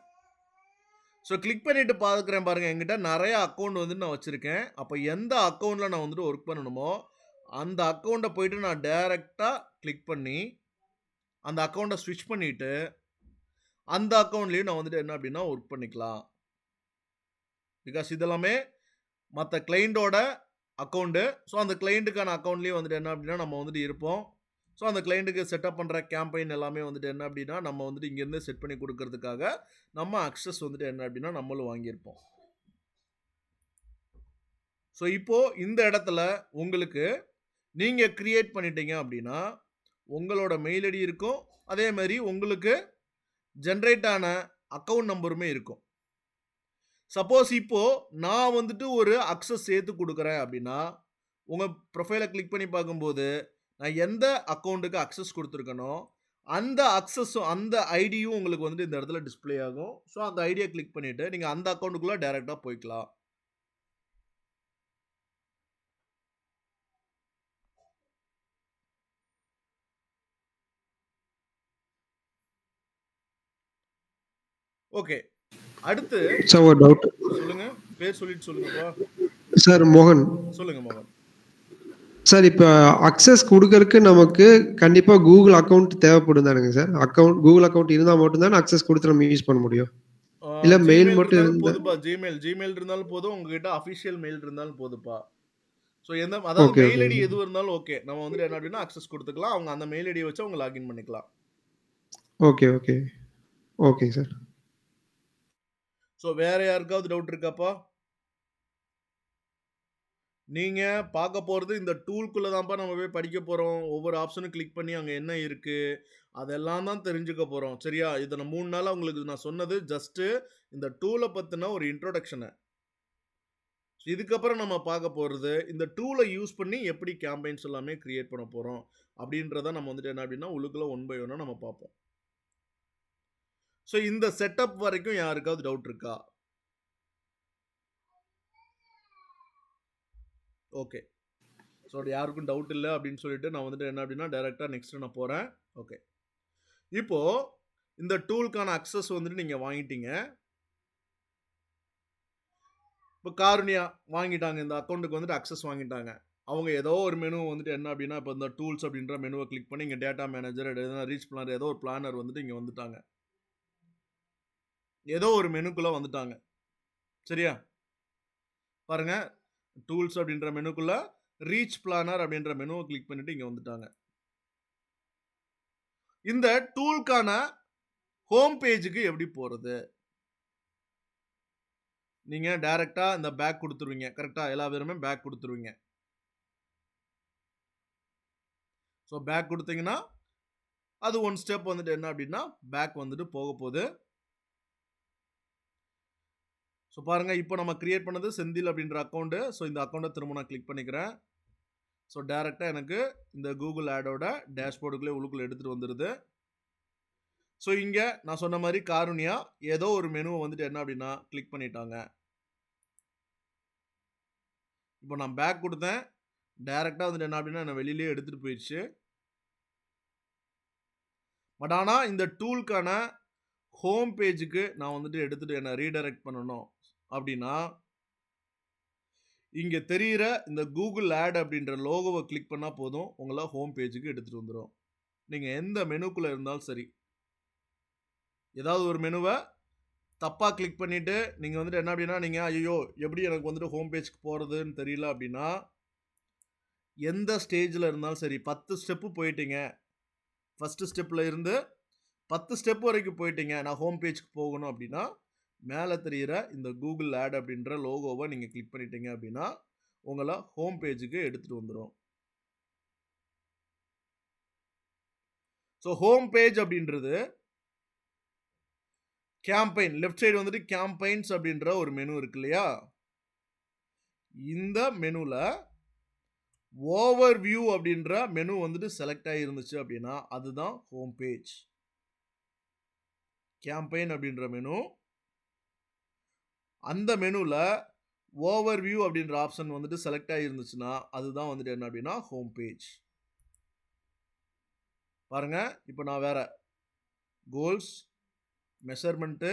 ஸோ கிளிக் பண்ணிட்டு பார்க்குறேன் பாருங்க, என்கிட்ட நிறைய அக்கௌண்ட் வந்துட்டு நான் வச்சுருக்கேன். அப்போ எந்த அக்கௌண்ட்டில் நான் வந்துட்டு ஒர்க் பண்ணணுமோ அந்த அக்கௌண்ட்டை போயிட்டு நான் டைரெக்டாக கிளிக் பண்ணி அந்த அக்கௌண்ட்டை ஸ்விட்ச் பண்ணிவிட்டு அந்த அக்கௌண்ட்லேயும் நான் வந்துட்டு என்ன அப்படின்னா ஒர்க் பண்ணிக்கலாம். பிகாஸ் இதெல்லாமே மற்ற கிளைண்ட்டோட அக்கௌண்ட்டு. ஸோ அந்த கிளைண்ட்டுக்கான அக்கௌண்ட்லேயும் வந்துட்டு என்ன அப்படின்னா நம்ம வந்துட்டு இருப்போம். ஸோ அந்த கிளைண்ட்டுக்கு செட்டப் பண்ணுற கேம்பெயின் எல்லாமே வந்துட்டு என்ன அப்படின்னா நம்ம வந்துட்டு இங்கேருந்து செட் பண்ணி கொடுக்கறதுக்காக நம்ம அக்சஸ் வந்துட்டு என்ன அப்படின்னா நம்மளும் வாங்கியிருப்போம். ஸோ இப்போது இந்த இடத்துல உங்களுக்கு நீங்கள் க்ரியேட் பண்ணிட்டீங்க அப்படின்னா உங்களோட மெயில் ஐடி இருக்கும், அதே மாதிரி உங்களுக்கு ஜென்ரேட் ஆன அக்கௌண்ட் நம்பருமே இருக்கும். சப்போஸ் இப்போது நான் வந்துட்டு ஒரு அக்சஸ் சேர்த்து கொடுக்குறேன் அப்படின்னா உங்கள் ப்ரொஃபைலை கிளிக் பண்ணி பார்க்கும்போது நான் எந்த அக்கௌண்ட்டுக்கு அக்சஸ் கொடுத்துருக்கனோ அந்த அக்சஸும் அந்த ஐடியும் உங்களுக்கு வந்துட்டு இந்த இடத்துல டிஸ்பிளே ஆகும். ஸோ அந்த ஐடியை கிளிக் பண்ணிவிட்டு நீங்கள் அந்த அக்கௌண்ட்டுக்குள்ளே டைரெக்டாக போய்க்கலாம். ஓகே, அடுத்து சார் ஒரு டவுட். சொல்லுங்க, பேர் சொல்லிட்டு சொல்லுங்கப்பா. சார் மோகன். சொல்லுங்க மோகன். சார் இப்போ அக்சஸ் கொடுக்கறதுக்கு நமக்கு கண்டிப்பா கூகுள் அக்கௌண்ட் தேவைப்படும் தானுங்க சார்? கூகுள் அக்கௌண்ட் இருந்தா மட்டும் தான் அக்சஸ் கொடுத்து நம்ம யூஸ் பண்ண முடியும். இல்ல மெயில் மட்டும் இருந்தா போதுப்பா. ஜிமெயில் இருந்தாலும் போதும், உங்ககிட்ட அஃபிஷியல் மெயில் இருந்தாலும் போதுப்பா. ஸோ அதாவது ஓகே மெயில் ஓகே ஐடி எது இருந்தாலும் ஓகே, நம்ம வந்துட்டு என்ன அப்படின்னா அக்சஸ் கொடுத்துக்கலாம். அவங்க அந்த மெயில் ஐடியை வச்சு அவங்க லாகின் பண்ணிக்கலாம். Okay okay okay sir. So வேற யாருக்காவது டவுட் இருக்காப்பா? நீங்கள் பார்க்க போகிறது இந்த டூல்குள்ளே தான்ப்பா நம்ம போய் படிக்க போகிறோம். ஒவ்வொரு ஆப்ஷனும் கிளிக் பண்ணி அங்கே என்ன இருக்குது அதெல்லாம் தான் தெரிஞ்சுக்க போகிறோம். சரியா? இதை நான் 3 நாளாக உங்களுக்கு நான் சொன்னது ஜஸ்ட்டு இந்த டூலை பற்றின ஒரு இன்ட்ரோடக்ஷனை. இதுக்கப்புறம் நம்ம பார்க்க போகிறது இந்த டூலை யூஸ் பண்ணி எப்படி கேம்பெயின்ஸ் எல்லாமே கிரியேட் பண்ண போகிறோம் அப்படின்றத நம்ம வந்துட்டு என்ன அப்படின்னா உள்ளுக்குள்ளே 1 by 1 நம்ம பார்ப்போம். ஸோ இந்த செட்டப் வரைக்கும் யாருக்காவது டவுட் இருக்கா? ஓகே, ஸோ யாருக்கும் டவுட் இல்லை அப்படின்னு சொல்லிட்டு நான் வந்துட்டு என்ன அப்படின்னா டைரெக்டாக நெக்ஸ்ட்டு நான் போகிறேன். ஓகே, இப்போது இந்த டூலுக்கான அக்சஸ் வந்துட்டு நீங்கள் வாங்கிட்டீங்க. இப்போ காருண்யா வாங்கிட்டாங்க, இந்த அக்கௌண்ட்டுக்கு வந்துட்டு அக்சஸ் வாங்கிட்டாங்க. அவங்க ஏதோ ஒரு மெனு வந்துட்டு என்ன அப்படின்னா இப்போ இந்த டூல்ஸ் அப்படின்ற மெனுவை கிளிக் பண்ணி இங்கே டேட்டா மேனேஜர் எதனா ரீச் பிளானர் ஏதோ ஒரு பிளானர் வந்துட்டு இங்கே வந்துட்டாங்க. ஏதோ ஒரு மெனுக்குள்ளே வந்துட்டாங்க. சரியா? பாருங்க, டூல்ஸ் அப்படின்ற மெனுக்குள்ள ரீச் பிளானர் அப்படின்ற மெனுவை கிளிக் பண்ணிட்டு இங்கே வந்துட்டாங்க. இந்த டூலுக்கான ஹோம் பேஜுக்கு எப்படி போகிறது? நீங்கள் டைரெக்டாக இந்த பேக் கொடுத்துருவீங்க. கரெக்டாக எல்லா பேருமே பேக் கொடுத்துருவீங்க. ஸோ பேக் கொடுத்தீங்கன்னா அது 1 ஸ்டெப் வந்துட்டு என்ன அப்படின்னா பேக் வந்துட்டு போக போகுது. ஸோ பாருங்கள், இப்போ நம்ம கிரியேட் பண்ணது செந்தில் அப்படின்ற அக்கௌண்ட்டு. ஸோ இந்த அக்கௌண்ட்டை திரும்ப நான் கிளிக் பண்ணிக்கிறேன். ஸோ டைரெக்டாக எனக்கு இந்த கூகுள் ஆடோட டேஷ்போர்டுக்குள்ளே உள்ளுக்குள்ளே எடுத்துகிட்டு வந்துடுது. ஸோ இங்கே நான் சொன்ன மாதிரி காருண்யா ஏதோ ஒரு மெனுவை வந்துட்டு என்ன அப்படின்னா கிளிக் பண்ணிட்டாங்க. இப்போ நான் பேக் கொடுத்தேன், டைரெக்டாக வந்துட்டு என்ன அப்படின்னா என்னை வெளியிலே எடுத்துகிட்டு போயிடுச்சு. பட் ஆனால் இந்த டூலுக்கான ஹோம் பேஜுக்கு நான் வந்துட்டு எடுத்துகிட்டு என்ன ரீடைரக்ட் பண்ணணும் அப்படின்னா இங்கே தெரிகிற இந்த கூகுள் ஆட் அப்படின்ற லோகோவை கிளிக் பண்ணால் போதும், உங்களை ஹோம் பேஜுக்கு எடுத்துகிட்டு வந்துடும். நீங்கள் எந்த மெனுக்குள்ளே இருந்தாலும் சரி, ஏதாவது ஒரு மெனுவை தப்பாக கிளிக் பண்ணிவிட்டு நீங்கள் வந்துட்டு என்ன அப்படின்னா நீங்கள் ஐயோ எப்படி எனக்கு வந்துட்டு ஹோம் பேஜ்க்கு போகிறதுன்னு தெரியல அப்படின்னா, எந்த ஸ்டேஜில் இருந்தாலும் சரி 10 ஸ்டெப்பு போயிட்டீங்க, ஃபஸ்ட்டு ஸ்டெப்பில் இருந்து 10 ஸ்டெப் வரைக்கும் போயிட்டீங்க, நான் ஹோம் பேஜ்க்கு போகணும் அப்படின்னா மேலே தெரிகிற இந்த கூகுள் ஆட் அப்படின்ற லோகோவை நீங்கள் கிளிக் பண்ணிட்டீங்க அப்படின்னா உங்களை ஹோம் பேஜுக்கு எடுத்துகிட்டு வந்துடும். ஸோ ஹோம் பேஜ் அப்படின்றது கேம்பெயின், லெஃப்ட் சைடு வந்துட்டு கேம்பெயின்ஸ் அப்படின்ற ஒரு மெனு இருக்கு இல்லையா, இந்த மெனுவில் ஓவர் வியூ அப்படின்ற மெனு வந்துட்டு செலக்ட் ஆகிருந்துச்சு அப்படின்னா அதுதான் ஹோம் பேஜ். கேம்பெயின் அப்படின்ற மெனு, அந்த மெனுவில் ஓவர் வியூ அப்படின்ற ஆப்ஷன் வந்துட்டு செலக்ட் ஆகிருந்துச்சுன்னா அதுதான் வந்துட்டு என்ன அப்படின்னா ஹோம் பேஜ். பாருங்கள், இப்போ நான் வேறு கோல்ஸ், மெஷர்மெண்ட்டு,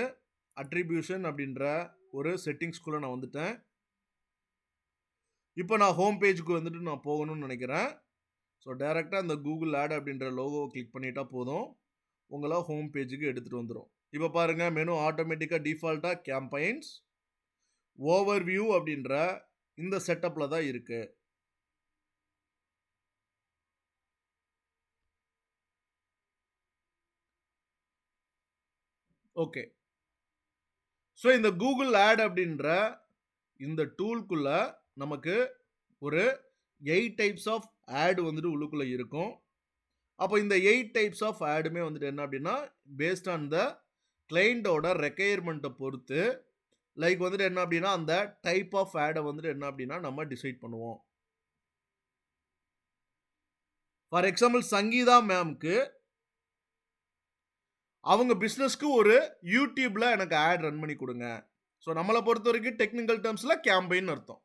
அட்ரிபியூஷன் அப்படின்ற ஒரு செட்டிங்ஸ்குள்ளே நான் வந்துட்டேன். இப்போ நான் ஹோம் பேஜுக்கு வந்துட்டு நான் போகணும்னு நினைக்கிறேன். ஸோ டைரெக்டாக அந்த கூகுள் ஆட் அப்படின்ற லோகோவை கிளிக் பண்ணிட்டா போதும், உங்களை ஹோம் பேஜுக்கு எடுத்துகிட்டு வந்துடும். இப்போ பாருங்கள், மெனு ஆட்டோமேட்டிக்காக டிஃபால்ட்டாக கேம்பெயின்ஸ், ஓவர் வியூ அப்படின்ற இந்த செட்டப்பில் தான் இருக்குது. ஓகே, ஸோ இந்த கூகுள் ஆட் அப்படின்ற இந்த டூல்குள்ள நமக்கு ஒரு 8 டைப்ஸ் ஆஃப் ஆட் வந்துட்டு உள்ளுக்குள்ளே இருக்கும். அப்போ இந்த 8 டைப்ஸ் ஆஃப் ஆடுமே வந்துட்டு என்ன அப்படின்னா பேஸ்ட் ஆன் த கிளைண்டோட ரெக்யர்மெண்ட்டை பொறுத்து லைக் வந்துட்டு என்ன அப்படின்னா அந்த டைப் ஆஃப் ஆடை வந்துட்டு என்ன அப்படின்னா நம்ம டிசைட் பண்ணுவோம். ஃபார் எக்ஸாம்பிள் சங்கீதா மேம்க்கு அவங்க பிஸ்னஸ்க்கு ஒரு யூடியூப்ல எனக்கு ஆட் ரன் பண்ணி கொடுங்க. ஸோ நம்மளை பொறுத்த வரைக்கும் டெக்னிக்கல் டேர்ம்ஸில் கேம்பெயின் அர்த்தம்.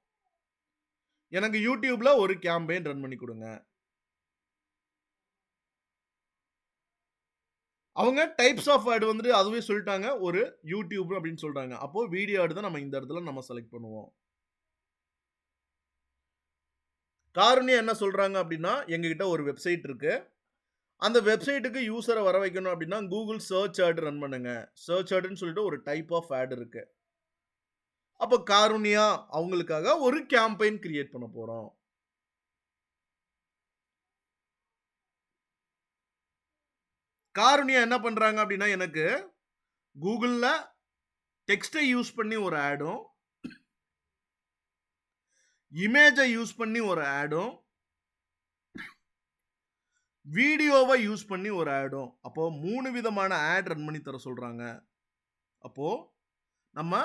எனக்கு யூடியூப்ல ஒரு கேம்பெயின் ரன் பண்ணி கொடுங்க. அவங்க டைப்ஸ் ஆஃப் ஆட் வந்துட்டு அதுவே சொல்லிட்டாங்க, ஒரு யூடியூப் அப்படின்னு சொல்றாங்க. அப்போ வீடியோ ஆட் தான் நம்ம இந்த இடத்துல நம்ம செலக்ட் பண்ணுவோம். காரணியா என்ன சொல்றாங்க அப்படின்னா எங்ககிட்ட ஒரு வெப்சைட் இருக்கு, அந்த வெப்சைட்டுக்கு யூசரை வர வைக்கணும் அப்படின்னா கூகுள் சர்ச் ஆட் ரன் பண்ணுங்க. சர்ச் ஆட்னு சொல்லிட்டு ஒரு டைப் ஆஃப் ஆட் இருக்கு. அப்போ காருண்யா அவங்களுக்காக ஒரு கேம்பெயின் கிரியேட் பண்ண போறோம். காருண்யா என்ன பண்றாங்க அப்படின்னா எனக்கு கூகுள்ல டெக்ஸ்டை யூஸ் பண்ணி ஒரு ஆடும், இமேஜை யூஸ் பண்ணி ஒரு ஆடும், வீடியோவை யூஸ் பண்ணி ஒரு ஆடும், அப்போ 3 விதமான ஆட் ரன் பண்ணி தர சொல்றாங்க. அப்போ நம்ம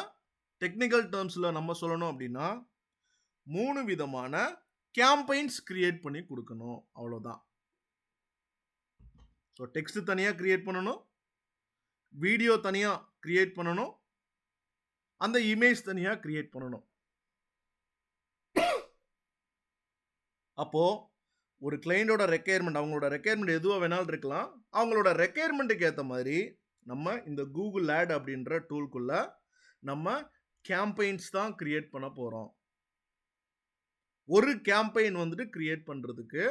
டெக்னிக்கல் டேர்ம்ஸ்ல நம்ம சொல்லணும் அப்படின்னா 3 விதமான கேம்பெயின்ஸ் கிரியேட் பண்ணி கொடுக்கணும், அவ்வளோதான். ஸோ டெக்ஸ்ட் தனியாக கிரியேட் பண்ணணும், வீடியோ தனியாக கிரியேட் பண்ணணும், அந்த இமேஜ் தனியாக கிரியேட் பண்ணணும். அப்போ ஒரு கிளைண்டோட ரெக்யர்மெண்ட், அவங்களோட ரெக்யர்மெண்ட் எதுவாக வேணாலும் இருக்கலாம், அவங்களோட ரெக்யர்மெண்ட்டுக்கு ஏற்ற மாதிரி நம்ம இந்த கூகுள் ஆட் அப்படின்ற டூல்குள்ள நம்ம கேம்பெயின்ஸ் தான் கிரியேட் பண்ண போகிறோம். ஒரு கேம்பெயின் வந்துட்டு கிரியேட் பண்ணுறதுக்கு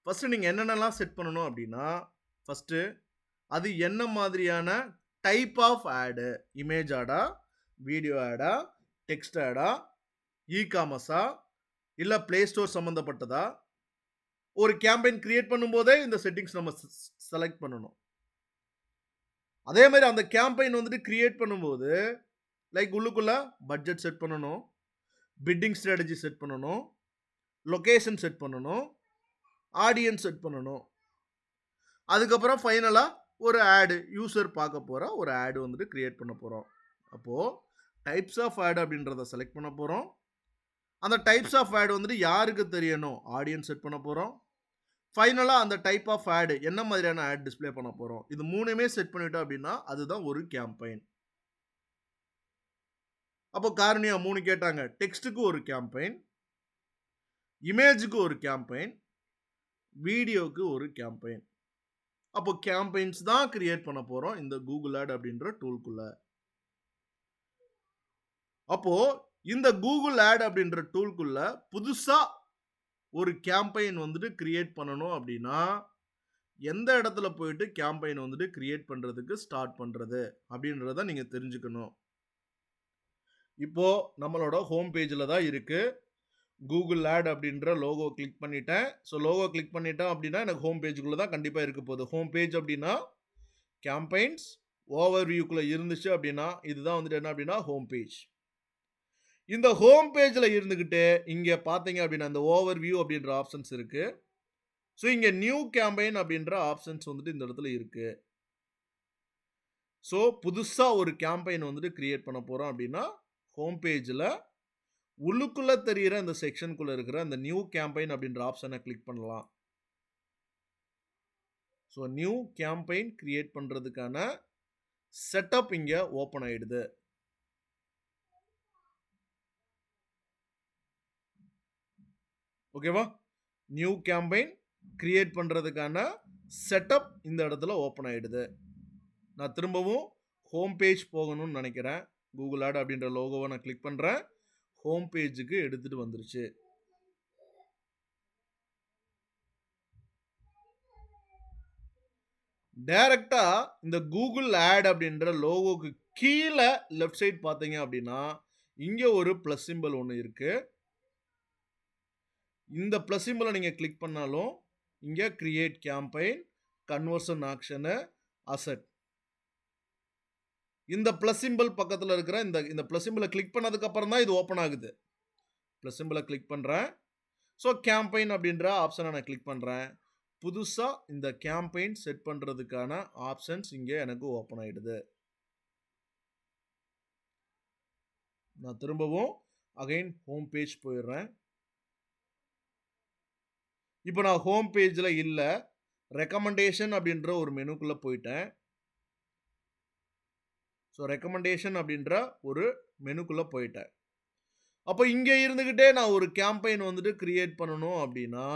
ஃபஸ்ட்டு நீங்கள் என்னென்னலாம் செட் பண்ணணும் அப்படின்னா, ஃபஸ்ட்டு அது என்ன மாதிரியான டைப் ஆஃப் ஆடு, இமேஜ் ஆடா, வீடியோ ஆடா, டெக்ஸ்ட் ஆடா, இ-காமர்ஸா, இல்லை ப்ளே ஸ்டோர் சம்மந்தப்பட்டதா, ஒரு கேம்பெயின் கிரியேட் பண்ணும்போதே இந்த செட்டிங்ஸ் நம்ம செலக்ட் பண்ணணும். அதே மாதிரி அந்த கேம்பெயின் வந்துட்டு கிரியேட் பண்ணும்போது லைக் உள்ளுக்குள்ள பட்ஜெட் செட் பண்ணணும், பிட்டிங் ஸ்ட்ராட்டஜி செட் பண்ணணும், லொகேஷன் செட் பண்ணணும், ஆடியன்ஸ் செட் பண்ணணும். அதுக்கப்புறம் ஃபைனலாக ஒரு ஆடு, யூசர் பார்க்க போகிற ஒரு ஆடு வந்துட்டு கிரியேட் பண்ண போகிறோம். அப்போது டைப்ஸ் ஆஃப் ஆட் அப்படின்றத செலக்ட் பண்ண போகிறோம். அந்த டைப்ஸ் ஆஃப் ஆட் வந்துட்டு யாருக்கு தெரியணும், ஆடியன்ஸ் செட் பண்ண போகிறோம். ஃபைனலாக அந்த டைப் ஆஃப் ஆடு என்ன மாதிரியான ஆட் டிஸ்பிளே பண்ண போகிறோம். இது 3மே செட் பண்ணிட்டோம் அப்படின்னா அதுதான் ஒரு கேம்பெயின். அப்போ காரணியா 3 கேட்டாங்க, டெக்ஸ்ட்டுக்கு ஒரு கேம்பெயின், இமேஜுக்கு ஒரு கேம்பெயின், வீடியோவுக்கு ஒரு கேம்பெயின். அப்போ கேம்பெயின்ஸ் தான் கிரியேட் பண்ண போறோம் இந்த கூகுள் ஆட் அப்படின்ற டூல்குள்ள. அப்போ இந்த கூகுள் ஆட் அப்படின்ற டூல்குள்ள புதுசா ஒரு கேம்பெயின் வந்துட்டு கிரியேட் பண்ணணும் அப்படின்னா எந்த இடத்துல போயிட்டு கேம்பெயின் வந்துட்டு கிரியேட் பண்றதுக்கு ஸ்டார்ட் பண்றது அப்படின்றத நீங்க தெரிஞ்சுக்கணும். இப்போ நம்மளோட ஹோம் பேஜ்ல தான் இருக்கு. கூகுள் ஆட் அப்படின்ற லோகோ கிளிக் பண்ணிட்டேன். ஸோ லோகோ கிளிக் பண்ணிட்டேன் அப்படின்னா எனக்கு ஹோம் பேஜுக்குள்ள தான் கண்டிப்பாக இருக்க போகுது. ஹோம் பேஜ் அப்படின்னா கேம்பெயின்ஸ் ஓவர் வியூக்குள்ள இருந்துச்சு அப்படின்னா இதுதான் வந்துட்டு என்ன அப்படின்னா ஹோம் பேஜ். இந்த ஹோம் பேஜில் இருந்துக்கிட்டு இங்கே பார்த்தீங்க அப்படின்னா இந்த ஓவர் வியூ அப்படின்ற ஆப்ஷன்ஸ் இருக்கு. ஸோ இங்கே நியூ கேம்பெயின் அப்படின்ற ஆப்ஷன்ஸ் வந்துட்டு இந்த இடத்துல இருக்கு. ஸோ புதுசாக ஒரு கேம்பெயின் வந்துட்டு கிரியேட் பண்ண போகிறோம் அப்படின்னா ஹோம் பேஜில் உள்ளுக்குள்ள தெரிகிற இந்த செக்ஷனுக்குள்ள இருக்கிற அந்த நியூ கேம்பெயின் அப்படின்ற ஆப்ஷனை கிளிக் பண்ணலாம். ஸோ நியூ கேம்பெயின் கிரியேட் பண்ணுறதுக்கான செட்டப் இங்கே ஓப்பன் ஆயிடுது. ஓகேவா? நியூ கேம்பெயின் கிரியேட் பண்ணுறதுக்கான செட்டப் இந்த இடத்துல ஓப்பன் ஆயிடுது. நான் திரும்பவும் ஹோம் பேஜ் போகணும்னு நினைக்கிறேன். கூகுள் ஆட் அப்படின்ற லோகோவை நான் கிளிக் பண்ணுறேன். ஹோம் பேஜுக்கு எடுத்துட்டு வந்துருச்சு. டைரக்டா இந்த கூகுள் ஆட் அப்படின்ற லோகோக்கு கீழே லெஃப்ட் சைடு பார்த்தீங்க அப்படின்னா இங்க ஒரு பிளஸ் சிம்பிள் ஒன்று இருக்கு. இந்த பிளஸ் சிம்பிளை நீங்க கிளிக் பண்ணாலும் இங்க create campaign, conversion action, asset. இந்த பிளஸ் சிம்பிள் பக்கத்தில் இருக்கிற இந்த பிளஸ் சிம்பிளை கிளிக் பண்ணதுக்கு அப்புறம் தான் இது ஓப்பன் ஆகுது. பிளஸ் சிம்பிளை கிளிக் பண்ணுறேன். ஸோ கேம்பெயின் அப்படின்ற ஆப்ஷனை நான் கிளிக் பண்ணுறேன். புதுசாக இந்த கேம்பெயின் செட் பண்ணுறதுக்கான ஆப்ஷன்ஸ் இங்கே எனக்கு ஓப்பன் ஆகிடுது. நான் திரும்பவும் அகைன் ஹோம் பேஜ் போயிடுறேன். இப்போ நான் ஹோம் பேஜில் இல்லை, ரெக்கமெண்டேஷன் அப்படின்ற ஒரு மெனுக்குள்ளே போயிட்டேன். ஸோ ரெக்கமெண்டேஷன் அப்படின்ற ஒரு மெனுக்குள்ளே போயிட்டேன். அப்போ இங்கே இருந்துக்கிட்டே நான் ஒரு கேம்பெயின் வந்துட்டு கிரியேட் பண்ணணும் அப்படின்னா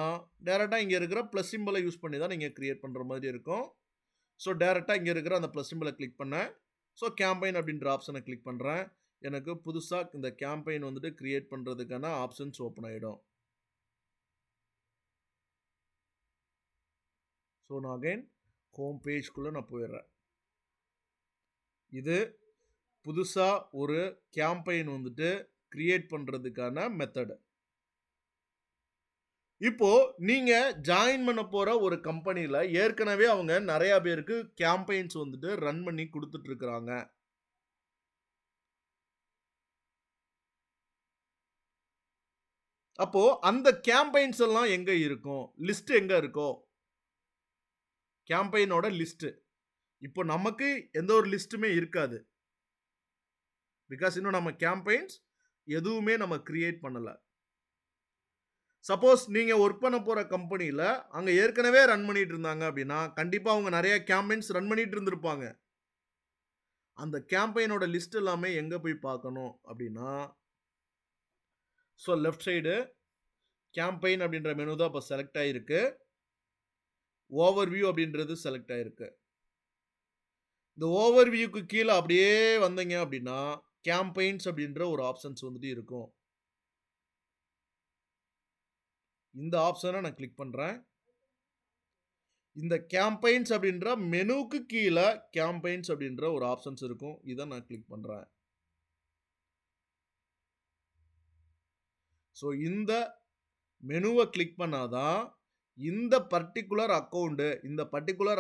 டேரெக்டாக இங்கே இருக்கிற ப்ளஸ் சிம்பிளை யூஸ் பண்ணி தான் நீங்கள் கிரியேட் பண்ணுற மாதிரி இருக்கும். ஸோ டேரெக்டாக இங்கே இருக்கிற அந்த ப்ளஸ் சிம்பிளை கிளிக் பண்ணேன். ஸோ கேம்பெயின் அப்படின்ற ஆப்ஷனை கிளிக் பண்ணுறேன். எனக்கு புதுசாக இந்த கேம்பெயின் வந்துட்டு கிரியேட் பண்ணுறதுக்கான ஆப்ஷன்ஸ் ஓப்பன் ஆகிடும். ஸோ நான் அகைன் ஹோம் பேஜ்குள்ளே நான் போயிடுறேன். இது புதுசாக ஒரு கேம்பெயின் வந்துட்டு கிரியேட் பண்ணுறதுக்கான மெத்தடு. இப்போ நீங்க ஜாயின் பண்ண போற ஒரு கம்பெனியில் ஏற்கனவே அவங்க நிறைய பேருக்கு கேம்பெயின்ஸ் வந்துட்டு ரன் பண்ணி கொடுத்துட்டு இருக்கிறாங்க. அப்போ அந்த கேம்பெயின்ஸ் எல்லாம் எங்க இருக்கும், லிஸ்ட் எங்க இருக்கும், கேம்பெயினோட லிஸ்ட். இப்போ நமக்கு எந்த ஒரு லிஸ்ட்டுமே இருக்காது. பிகாஸ் இன்னும் நம்ம கேம்பெயின்ஸ் எதுவுமே நம்ம கிரியேட் பண்ணல. சப்போஸ் நீங்க ஒர்க் பண்ண போற கம்பெனியில் அங்க ஏற்கனவே ரன் பண்ணிட்டு இருந்தாங்க அப்படின்னா கண்டிப்பா அவங்க நிறைய கேம்பெயின்ஸ் ரன் பண்ணிட்டு இருந்திருப்பாங்க. அந்த கேம்பெயினோட லிஸ்ட் எல்லாமே எங்க போய் பார்க்கணும் அப்படின்னா ஸோ லெஃப்ட் சைடு கேம்பெயின் அப்படின்ற மெனு தான் இப்போ செலக்ட் ஆகிருக்கு. ஓவர் வியூ அப்படின்றது செலக்ட் ஆகிருக்கு. இந்த ஓவர் வியூக்கு கீழே அப்படியே வந்தீங்க அப்படின்னா கேம்பெயின்ஸ் அப்படின்ற ஒரு ஆப்ஷன்ஸ் வந்துட்டு இருக்கும். இந்த ஆப்ஷனை நான் கிளிக் பண்ணுறேன். இந்த கேம்பெயின்ஸ் அப்படின்ற மெனுக்கு கீழே கேம்பெயின்ஸ் அப்படின்ற ஒரு ஆப்ஷன்ஸ் இருக்கும். இதை நான் கிளிக் பண்ணுறேன். ஸோ இந்த மெனுவை கிளிக் பண்ணாதான் இந்த பர்டிகுலர்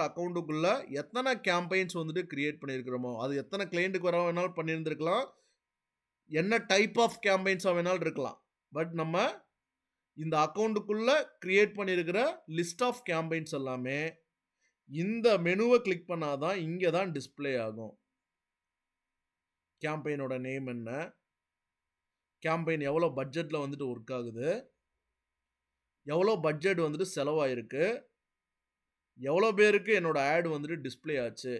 அக்கௌண்ட்டுக்குள்ள எத்தனை கேம்பெயின்ஸ் வந்துட்டு கிரியேட் பண்ணியிருக்கிறோமோ அது எத்தனை கிளைண்ட்டுக்கு வர வேணாலும் பண்ணியிருந்துருக்கலாம், என்ன டைப் ஆஃப் கேம்பெயின்ஸாக வேணாலும் இருக்கலாம். பட் நம்ம இந்த அக்கௌண்ட்டுக்குள்ள கிரியேட் பண்ணியிருக்கிற லிஸ்ட் ஆஃப் கேம்பெயின்ஸ் எல்லாமே இந்த மெனுவை கிளிக் பண்ணாதான் இங்கே தான் டிஸ்பிளே ஆகும். கேம்பெயினோட நேம் என்ன, கேம்பெயின் எவ்வளோ பட்ஜெட்டில் வந்துட்டு ஒர்க் ஆகுது, எவ்வளோ பட்ஜெட் வந்துட்டு செலவாயிருக்கு, எவ்வளோ பேருக்கு என்னோட ஆட் வந்துட்டு டிஸ்பிளே ஆச்சு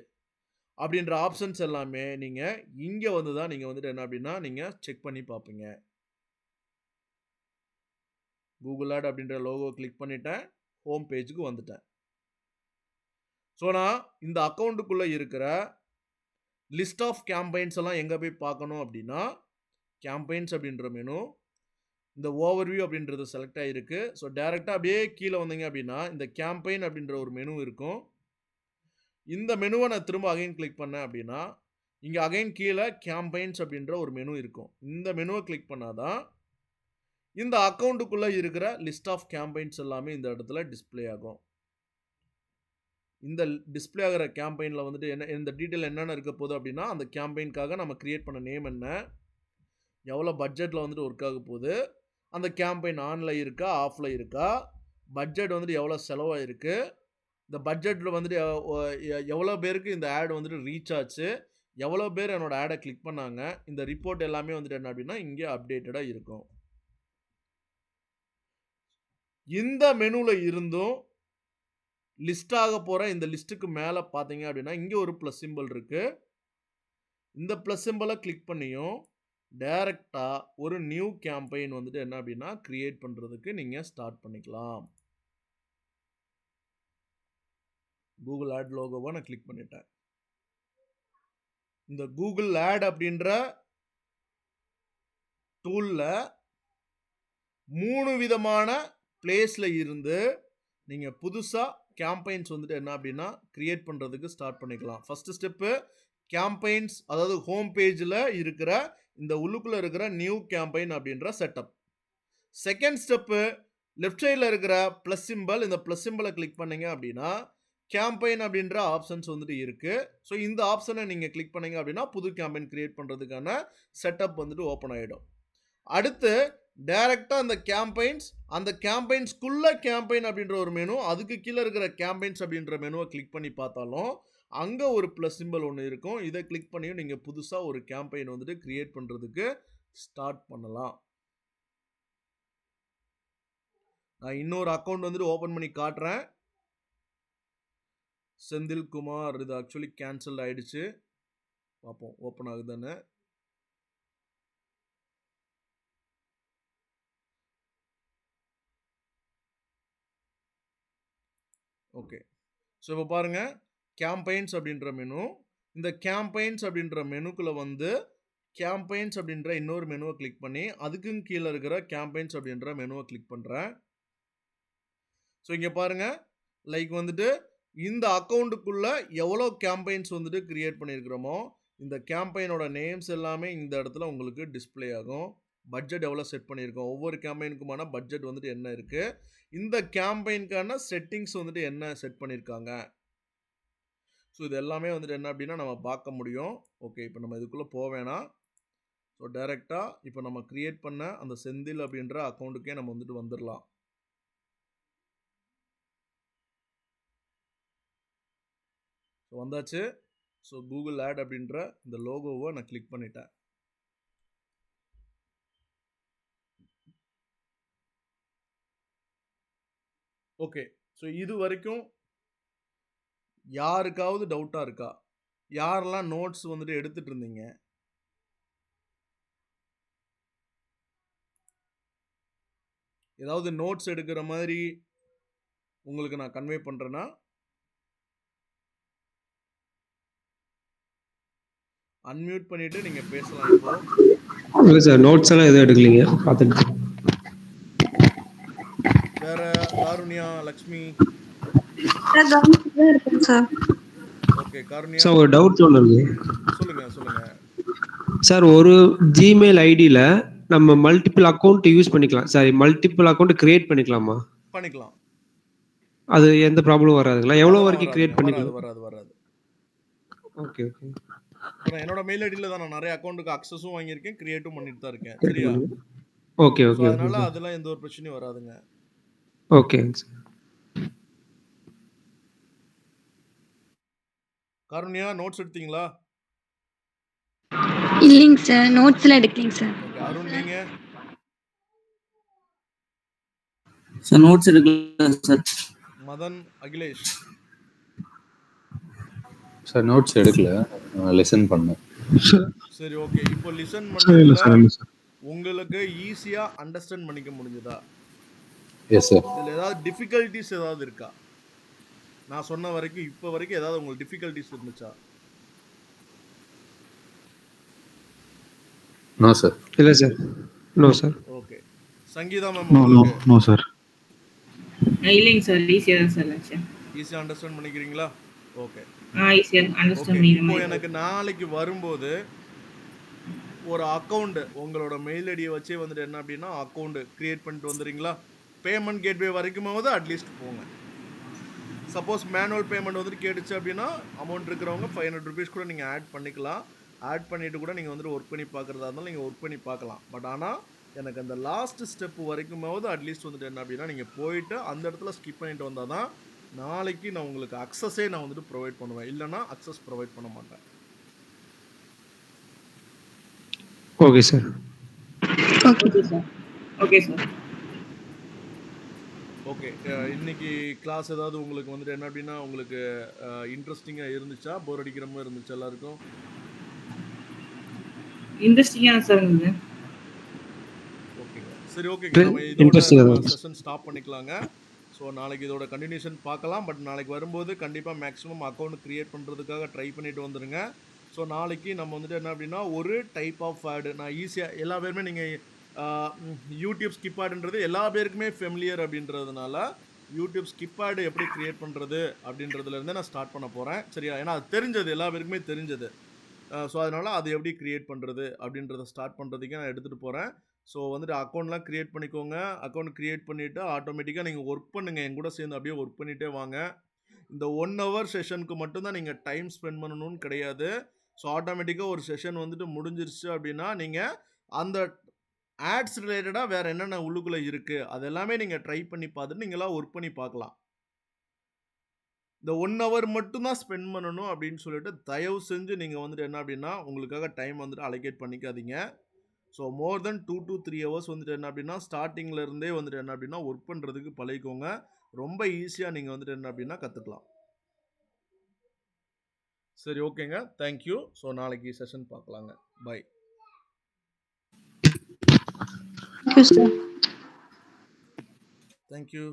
அப்படின்ற ஆப்ஷன்ஸ் எல்லாமே நீங்கள் இங்கே வந்து தான் நீங்கள் வந்துட்டு என்ன அப்படின்னா நீங்கள் செக் பண்ணி பார்ப்பீங்க. கூகுள் ஆட் அப்படின்ற லோகோ கிளிக் பண்ணிட்டேன். ஹோம் பேஜுக்கு வந்துட்டேன். ஸோ நான் இந்த அக்கௌண்ட்டுக்குள்ளே இருக்கிற லிஸ்ட் ஆஃப் கேம்பெயின்ஸ் எல்லாம் எங்கே போய் பார்க்கணும் அப்படின்னா கேம்பெயின்ஸ் அப்படின்ற மெனு, இந்த ஓவர்வியூ அப்படின்றது செலக்ட் ஆகிருக்கு. ஸோ டேரெக்டாக அப்படியே கீழே வந்தீங்க அப்படின்னா இந்த கேம்பெயின் அப்படின்ற ஒரு மெனு இருக்கும். இந்த மெனுவை நான் திரும்ப அகைன் கிளிக் பண்ணேன் அப்படின்னா இங்கே அகைன் கீழே கேம்பெயின்ஸ் அப்படின்ற ஒரு மெனு இருக்கும். இந்த மெனுவை கிளிக் பண்ணாதான் இந்த அக்கௌண்ட்டுக்குள்ளே இருக்கிற லிஸ்ட் ஆஃப் கேம்பெயின்ஸ் எல்லாமே இந்த இடத்துல டிஸ்பிளே ஆகும். இந்த டிஸ்பிளே ஆகிற கேம்பெயினில் வந்துட்டு என்ன இந்த டீட்டெயில் என்னென்ன இருக்க போகுது அப்படின்னா அந்த கேம்பெயின்காக நம்ம கிரியேட் பண்ண நேம் என்ன, எவ்வளோ பட்ஜெட்டில் வந்துட்டு ஒர்க் ஆக போகுது, அந்த கேம்பெயின் ஆனில் இருக்கா ஆஃபில் இருக்கா, பட்ஜெட் வந்துட்டு எவ்வளோ செலவாயிருக்கு, இந்த பட்ஜெட்டில் வந்துட்டு எவ்வளோ பேருக்கு இந்த ஆட் வந்துட்டு ரீச் ஆச்சு, எவ்வளோ பேர் என்னோட ஆடை கிளிக் பண்ணாங்க, இந்த ரிப்போர்ட் எல்லாமே வந்துட்டு என்ன அப்படின்னா இங்கே அப்டேட்டடாக இருக்கும். இந்த மெனுவில் இருந்தும் லிஸ்ட் ஆக போகிற இந்த லிஸ்ட்டுக்கு மேலே பார்த்தீங்க அப்படின்னா இங்கே ஒரு ப்ளஸ் சிம்பிள் இருக்குது. இந்த ப்ளஸ் சிம்பிளை கிளிக் பண்ணியும் டைரெக்டாக ஒரு நியூ கேம்பெயின் வந்துட்டு என்ன அப்படின்னா கிரியேட் பண்ணுறதுக்கு நீங்கள் ஸ்டார்ட் பண்ணிக்கலாம். கூகுள் ஆட் லோகோவை நான் கிளிக் பண்ணிட்டேன். இந்த கூகுள் ஆட் அப்படின்ற டூலில் 3 விதமான பிளேஸில் இருந்து நீங்கள் புதுசாக கேம்பெயின்ஸ் வந்துட்டு என்ன அப்படின்னா கிரியேட் பண்ணுறதுக்கு ஸ்டார்ட் பண்ணிக்கலாம். ஃபஸ்ட்டு ஸ்டெப்பு கேம்பெயின்ஸ், அதாவது ஹோம் பேஜில் இருக்கிற இந்த உள்ளுக்குள்ளே இருக்கிற நியூ கேம்பெயின் அப்படின்ற செட்டப். செகண்ட் ஸ்டெப்பு லெஃப்ட் சைடில் இருக்கிற ப்ளஸ் சிம்பிள், இந்த ப்ளஸ் சிம்பிளை கிளிக் பண்ணீங்க அப்படின்னா கேம்பெயின் அப்படின்ற ஆப்ஷன்ஸ் வந்துட்டு இருக்குது. ஸோ இந்த ஆப்ஷனை நீங்கள் கிளிக் பண்ணீங்க அப்படின்னா புது கேம்பெயின் கிரியேட் பண்ணுறதுக்கான செட்டப் வந்துட்டு ஓப்பன் ஆகிடும். அடுத்து டைரெக்டாக அந்த கேம்பெயின்ஸ்குள்ளே கேம்பெயின் அப்படின்ற ஒரு மெனு, அதுக்கு கீழே இருக்கிற கேம்பெயின்ஸ் அப்படின்ற மெனுவை கிளிக் பண்ணி பார்த்தாலும் அங்கே ஒரு ப்ளஸ் சிம்பிள் ஒன்று இருக்கும். இதை கிளிக் பண்ணியும் நீங்கள் புதுசாக ஒரு கேம்பெயின் வந்துட்டு கிரியேட் பண்ணுறதுக்கு ஸ்டார்ட் பண்ணலாம். நான் இன்னொரு அக்கௌண்ட் வந்துட்டு ஓப்பன் பண்ணி காட்டுறேன். செந்தில் குமார், இது ஆக்சுவலி கேன்சல் ஆயிடுச்சு. பார்ப்போம் ஓப்பன் ஆகுதுன்னு. ஓகே, ஸோ இப்போ பாருங்கள் கேம்பெயின்ஸ் அப்படின்ற மெனு, இந்த கேம்பெயின்ஸ் அப்படின்ற மெனுக்குள்ளே வந்து கேம்பெயின்ஸ் அப்படின்ற இன்னொரு மெனுவை கிளிக் பண்ணி அதுக்கும் கீழே இருக்கிற கேம்பெயின்ஸ் அப்படின்ற மெனுவை கிளிக் பண்ணுறேன். ஸோ இங்கே பாருங்கள் லைக் வந்துட்டு இந்த அக்கௌண்ட்டுக்குள்ளே எவ்வளோ கேம்பெயின்ஸ் வந்துட்டு கிரியேட் பண்ணியிருக்கிறோமோ இந்த கேம்பெயினோட நேம்ஸ் எல்லாமே இந்த இடத்துல உங்களுக்கு டிஸ்பிளே ஆகும். பட்ஜெட் எவ்வளோ செட் பண்ணியிருக்கோம், ஒவ்வொரு கேம்பெயினுக்குமான பட்ஜெட் வந்துட்டு என்ன இருக்குது, இந்த கேம்பெயினுக்கான செட்டிங்ஸ் வந்துட்டு என்ன செட் பண்ணியிருக்காங்க. ஸோ இது எல்லாமே வந்துட்டு என்ன அப்படின்னா நம்ம பார்க்க முடியும். ஓகே, இப்போ நம்ம இதுக்குள்ளே போவேணாம். ஸோ டைரெக்டாக இப்போ நம்ம கிரியேட் பண்ண அந்த செந்தில் அப்படின்ற அக்கௌண்ட்டுக்கே நம்ம வந்துட்டு வந்துடலாம். ஸோ வந்தாச்சு. ஸோ கூகுள் ஆட் அப்படின்ற இந்த லோகோவை நான் கிளிக் பண்ணிட்டேன். ஓகே, ஸோ இது வரைக்கும் யாருக்காவது டவுட்டாக இருக்கா? யாரெல்லாம் நோட்ஸ் வந்துட்டு எடுத்துகிட்டு இருந்தீங்க? ஏதாவது நோட்ஸ் எடுக்கிற மாதிரி உங்களுக்கு நான் கன்வே பண்ணுறேன்னா அன்மியூட் பண்ணிவிட்டு நீங்கள் பேசலாம். இப்போ இல்லை சார், நோட்ஸ் எல்லாம் எதுவும் எடுக்கலீங்க, பார்த்துட்டு. வேற காருண்யா, லக்ஷ்மி? ஓகே காருண்யா சார் ஒரு டவுட் ஒன்று இருக்கு. சொல்லுங்க. சார் ஒரு ஜிமெயில் ஐடியில் நம்ம மல்டிபிள் அக்கௌண்ட் யூஸ் பண்ணிக்கலாம், சாரி மல்டிபிள் அக்கௌண்ட் கிரியேட் பண்ணிக்கலாமா? பண்ணிக்கலாம். அது எந்த ப்ராப்ளம் வராதுங்களா? எவ்வளோ வரைக்கும் கிரியேட் பண்ணிக்கலாம்? வராது. ஓகே. என்னோட மெயில் ஐடியில் தான் நான் நிறைய அக்கௌண்ட்டுக்கு அக்சஸும் வாங்கியிருக்கேன், கிரியேட்டும் பண்ணிட்டு தான் இருக்கேன். சரியா? ஓகே. அதனால அதெல்லாம் எந்த ஒரு பிரச்சனையும் வராதுங்க. ஓகே. காருண்யா நோட்ஸ் எடுத்தீங்களா? இல்லைங்க சார், நோட்ஸ்லாம் எடுக்கலைங்க சார். அருண் நீங்க? சார் நோட்ஸ் எடுக்கல sir. Madan, Akhilesh? Sir notes எடுக்கல, லிசன் பண்ணேன். சரி ஓகே, இப்போ லிசன் பண்ணல உங்களுக்கு ஈஸியா அண்டர்ஸ்டாண்ட் பண்ணிக்க முடிஞ்சதா? Yes sir. இதுல ஏதாவது டிஃபிகல்ட்டிஸ் ஏதாவது இருக்கா? நான் சொன்ன வரைக்கும் இப்போ வரைக்கும் ஏதாவது உங்களுக்கு டிஃபிகல்ட்டிஸ் இருந்துச்சா? No sir. இல்ல சார். No sir. Okay. Sangeetha ma'am no உங்களுக்கு நோ சார். இல்லைங்க சார், ஈஸியாக தான் சார் இருந்துச்சு. ஈஸியாக அண்டர்ஸ்டாண்ட் பண்ணிக்கிறீங்களா? ஓகே. ஈஸியாக ஓகே. அண்டர்ஸ்டாண்ட் பண்ணிக்கிற இப்போ மாதிரி எனக்கு நாளைக்கு வரும்போது ஒரு அக்கவுண்ட் உங்களோட மெயில் ஐடியை வச்சே வந்துட்டு என்ன அப்படின்னா அக்கவுண்ட் கிரியேட் பண்ணிட்டு வந்துடுறீங்களா? பேமெண்ட் கேட்வே வரைக்குமாவது அட்லீஸ்ட் போங்க. சப்போஸ் மேனுவல் பேமெண்ட் வந்துட்டு கேட்டுச்சு அப்படின்னா அமௌண்ட் இருக்கிறவங்க 500 rupees கூட நீங்கள் ஆட் பண்ணிக்கலாம். ஆட் பண்ணிவிட்டு கூட நீங்கள் வந்துட்டு ஒர்க் பண்ணி பார்க்குறதா இருந்தாலும் நீங்கள் ஒர்க் பண்ணி பார்க்கலாம். பட் ஆனால் எனக்கு அந்த லாஸ்ட் ஸ்டெப் வரைக்குமாவது அட்லீஸ்ட் வந்துட்டு என்ன அப்படின்னா நீங்கள் போயிட்டு அந்த இடத்துல ஸ்கிப் பண்ணிட்டு வந்தால் தான் நாளைக்கு நான் உங்களுக்கு அக்சஸே நான் வந்துட்டு ப்ரொவைட் பண்ணுவேன். இல்லைனா அக்சஸ் ப்ரொவைட் பண்ண மாட்டேன். Okay sir. Okay sir. Okay sir. Okay. இன்னைக்கு கிளாஸ் ஏதாவது உங்களுக்கு வந்துட்டு என்ன அப்படின்னா உங்களுக்கு இன்ட்ரெஸ்டிங்காக இருந்துச்சா? போர் அடிக்கிற மாதிரி இருந்துச்சா எல்லாருக்கும்? இன்ட்ரெஸ்டிங்காக சார் இருந்தது. ஓகேங்க. சரி ஓகேங்க. நம்ம இதோட இன்ட்ரெஸ்டிங்கா நம்ம இருந்துச்சு. செஷன் ஸ்டாப் பண்ணிக்கலாங்க. ஸோ நாளைக்கு இதோட கண்டினியூஷன் பார்க்கலாம். பட் நாளைக்கு வரும்போது கண்டிப்பாக மேக்ஸிமம் அக்கௌண்ட் க்ரியேட் பண்ணுறதுக்காக ட்ரை பண்ணிட்டு வந்துடுங்க. ஸோ நாளைக்கு நம்ம வந்துட்டு என்ன அப்படின்னா ஒரு டைப் ஆஃப் ஆடு நான் ஈஸியாக எல்லா பேருமே நீங்கள் யூடியூப் ஸ்கிப் ஆடுன்றது எல்லா பேருக்குமே ஃபெமிலியர் அப்படின்றதுனால யூடியூப் ஸ்கிப் ஆடு எப்படி க்ரியேட் பண்ணுறது அப்படின்றதுலேருந்து நான் ஸ்டார்ட் பண்ண போகிறேன். சரியா? ஏன்னா அது தெரிஞ்சது, எல்லா பேருக்குமே தெரிஞ்சது. ஸோ அதனால் அது எப்படி க்ரியேட் பண்ணுறது அப்படின்றத ஸ்டார்ட் பண்ணுறதுக்கே நான் எடுத்துகிட்டு போகிறேன். ஸோ வந்துட்டு அக்கௌண்ட்லாம் க்ரியேட் பண்ணிக்கோங்க. அக்கௌண்ட் க்ரியேட் பண்ணிவிட்டு ஆட்டோமேட்டிக்காக நீங்கள் ஒர்க் பண்ணுங்கள். என் கூட சேர்ந்து அப்படியே ஒர்க் பண்ணிகிட்டே வாங்க. இந்த 1 hour செஷனுக்கு மட்டும்தான் நீங்கள் டைம் ஸ்பெண்ட் பண்ணணும்னு கிடையாது. ஸோ ஆட்டோமேட்டிக்காக ஒரு செஷன் வந்துட்டு முடிஞ்சிருச்சு அப்படின்னா நீங்கள் அந்த ஆட்ஸ் ரிலேட்டடாக வேறு என்னென்ன உள்ளுக்குள்ளே இருக்குது அது எல்லாமே நீங்கள் ட்ரை பண்ணி பார்த்துட்டு நீங்களாம் ஒர்க் பண்ணி பார்க்கலாம். இந்த 1 hour மட்டும்தான் ஸ்பெண்ட் பண்ணணும் அப்படின்னு சொல்லிட்டு தயவு செஞ்சு நீங்கள் வந்துட்டு என்ன அப்படின்னா உங்களுக்காக டைம் வந்துட்டு அலோகேட் பண்ணிக்காதீங்க. So more then 2 to 3 hours வந்துட்டு என்ன அப்படின்னா ஸ்டார்டிங்கில் இருந்தே வந்துட்டு என்ன அப்படின்னா ஒர்க் பண்ணுறதுக்கு பழகிக்கோங்க. ரொம்ப ஈஸியாக நீங்கள் வந்துட்டு என்ன அப்படின்னா கற்றுக்கலாம். சரி ஓகேங்க. தேங்க்யூ. ஸோ நாளைக்கு செஷன் பார்க்கலாங்க. Bye. Thank you, sir. Thank you.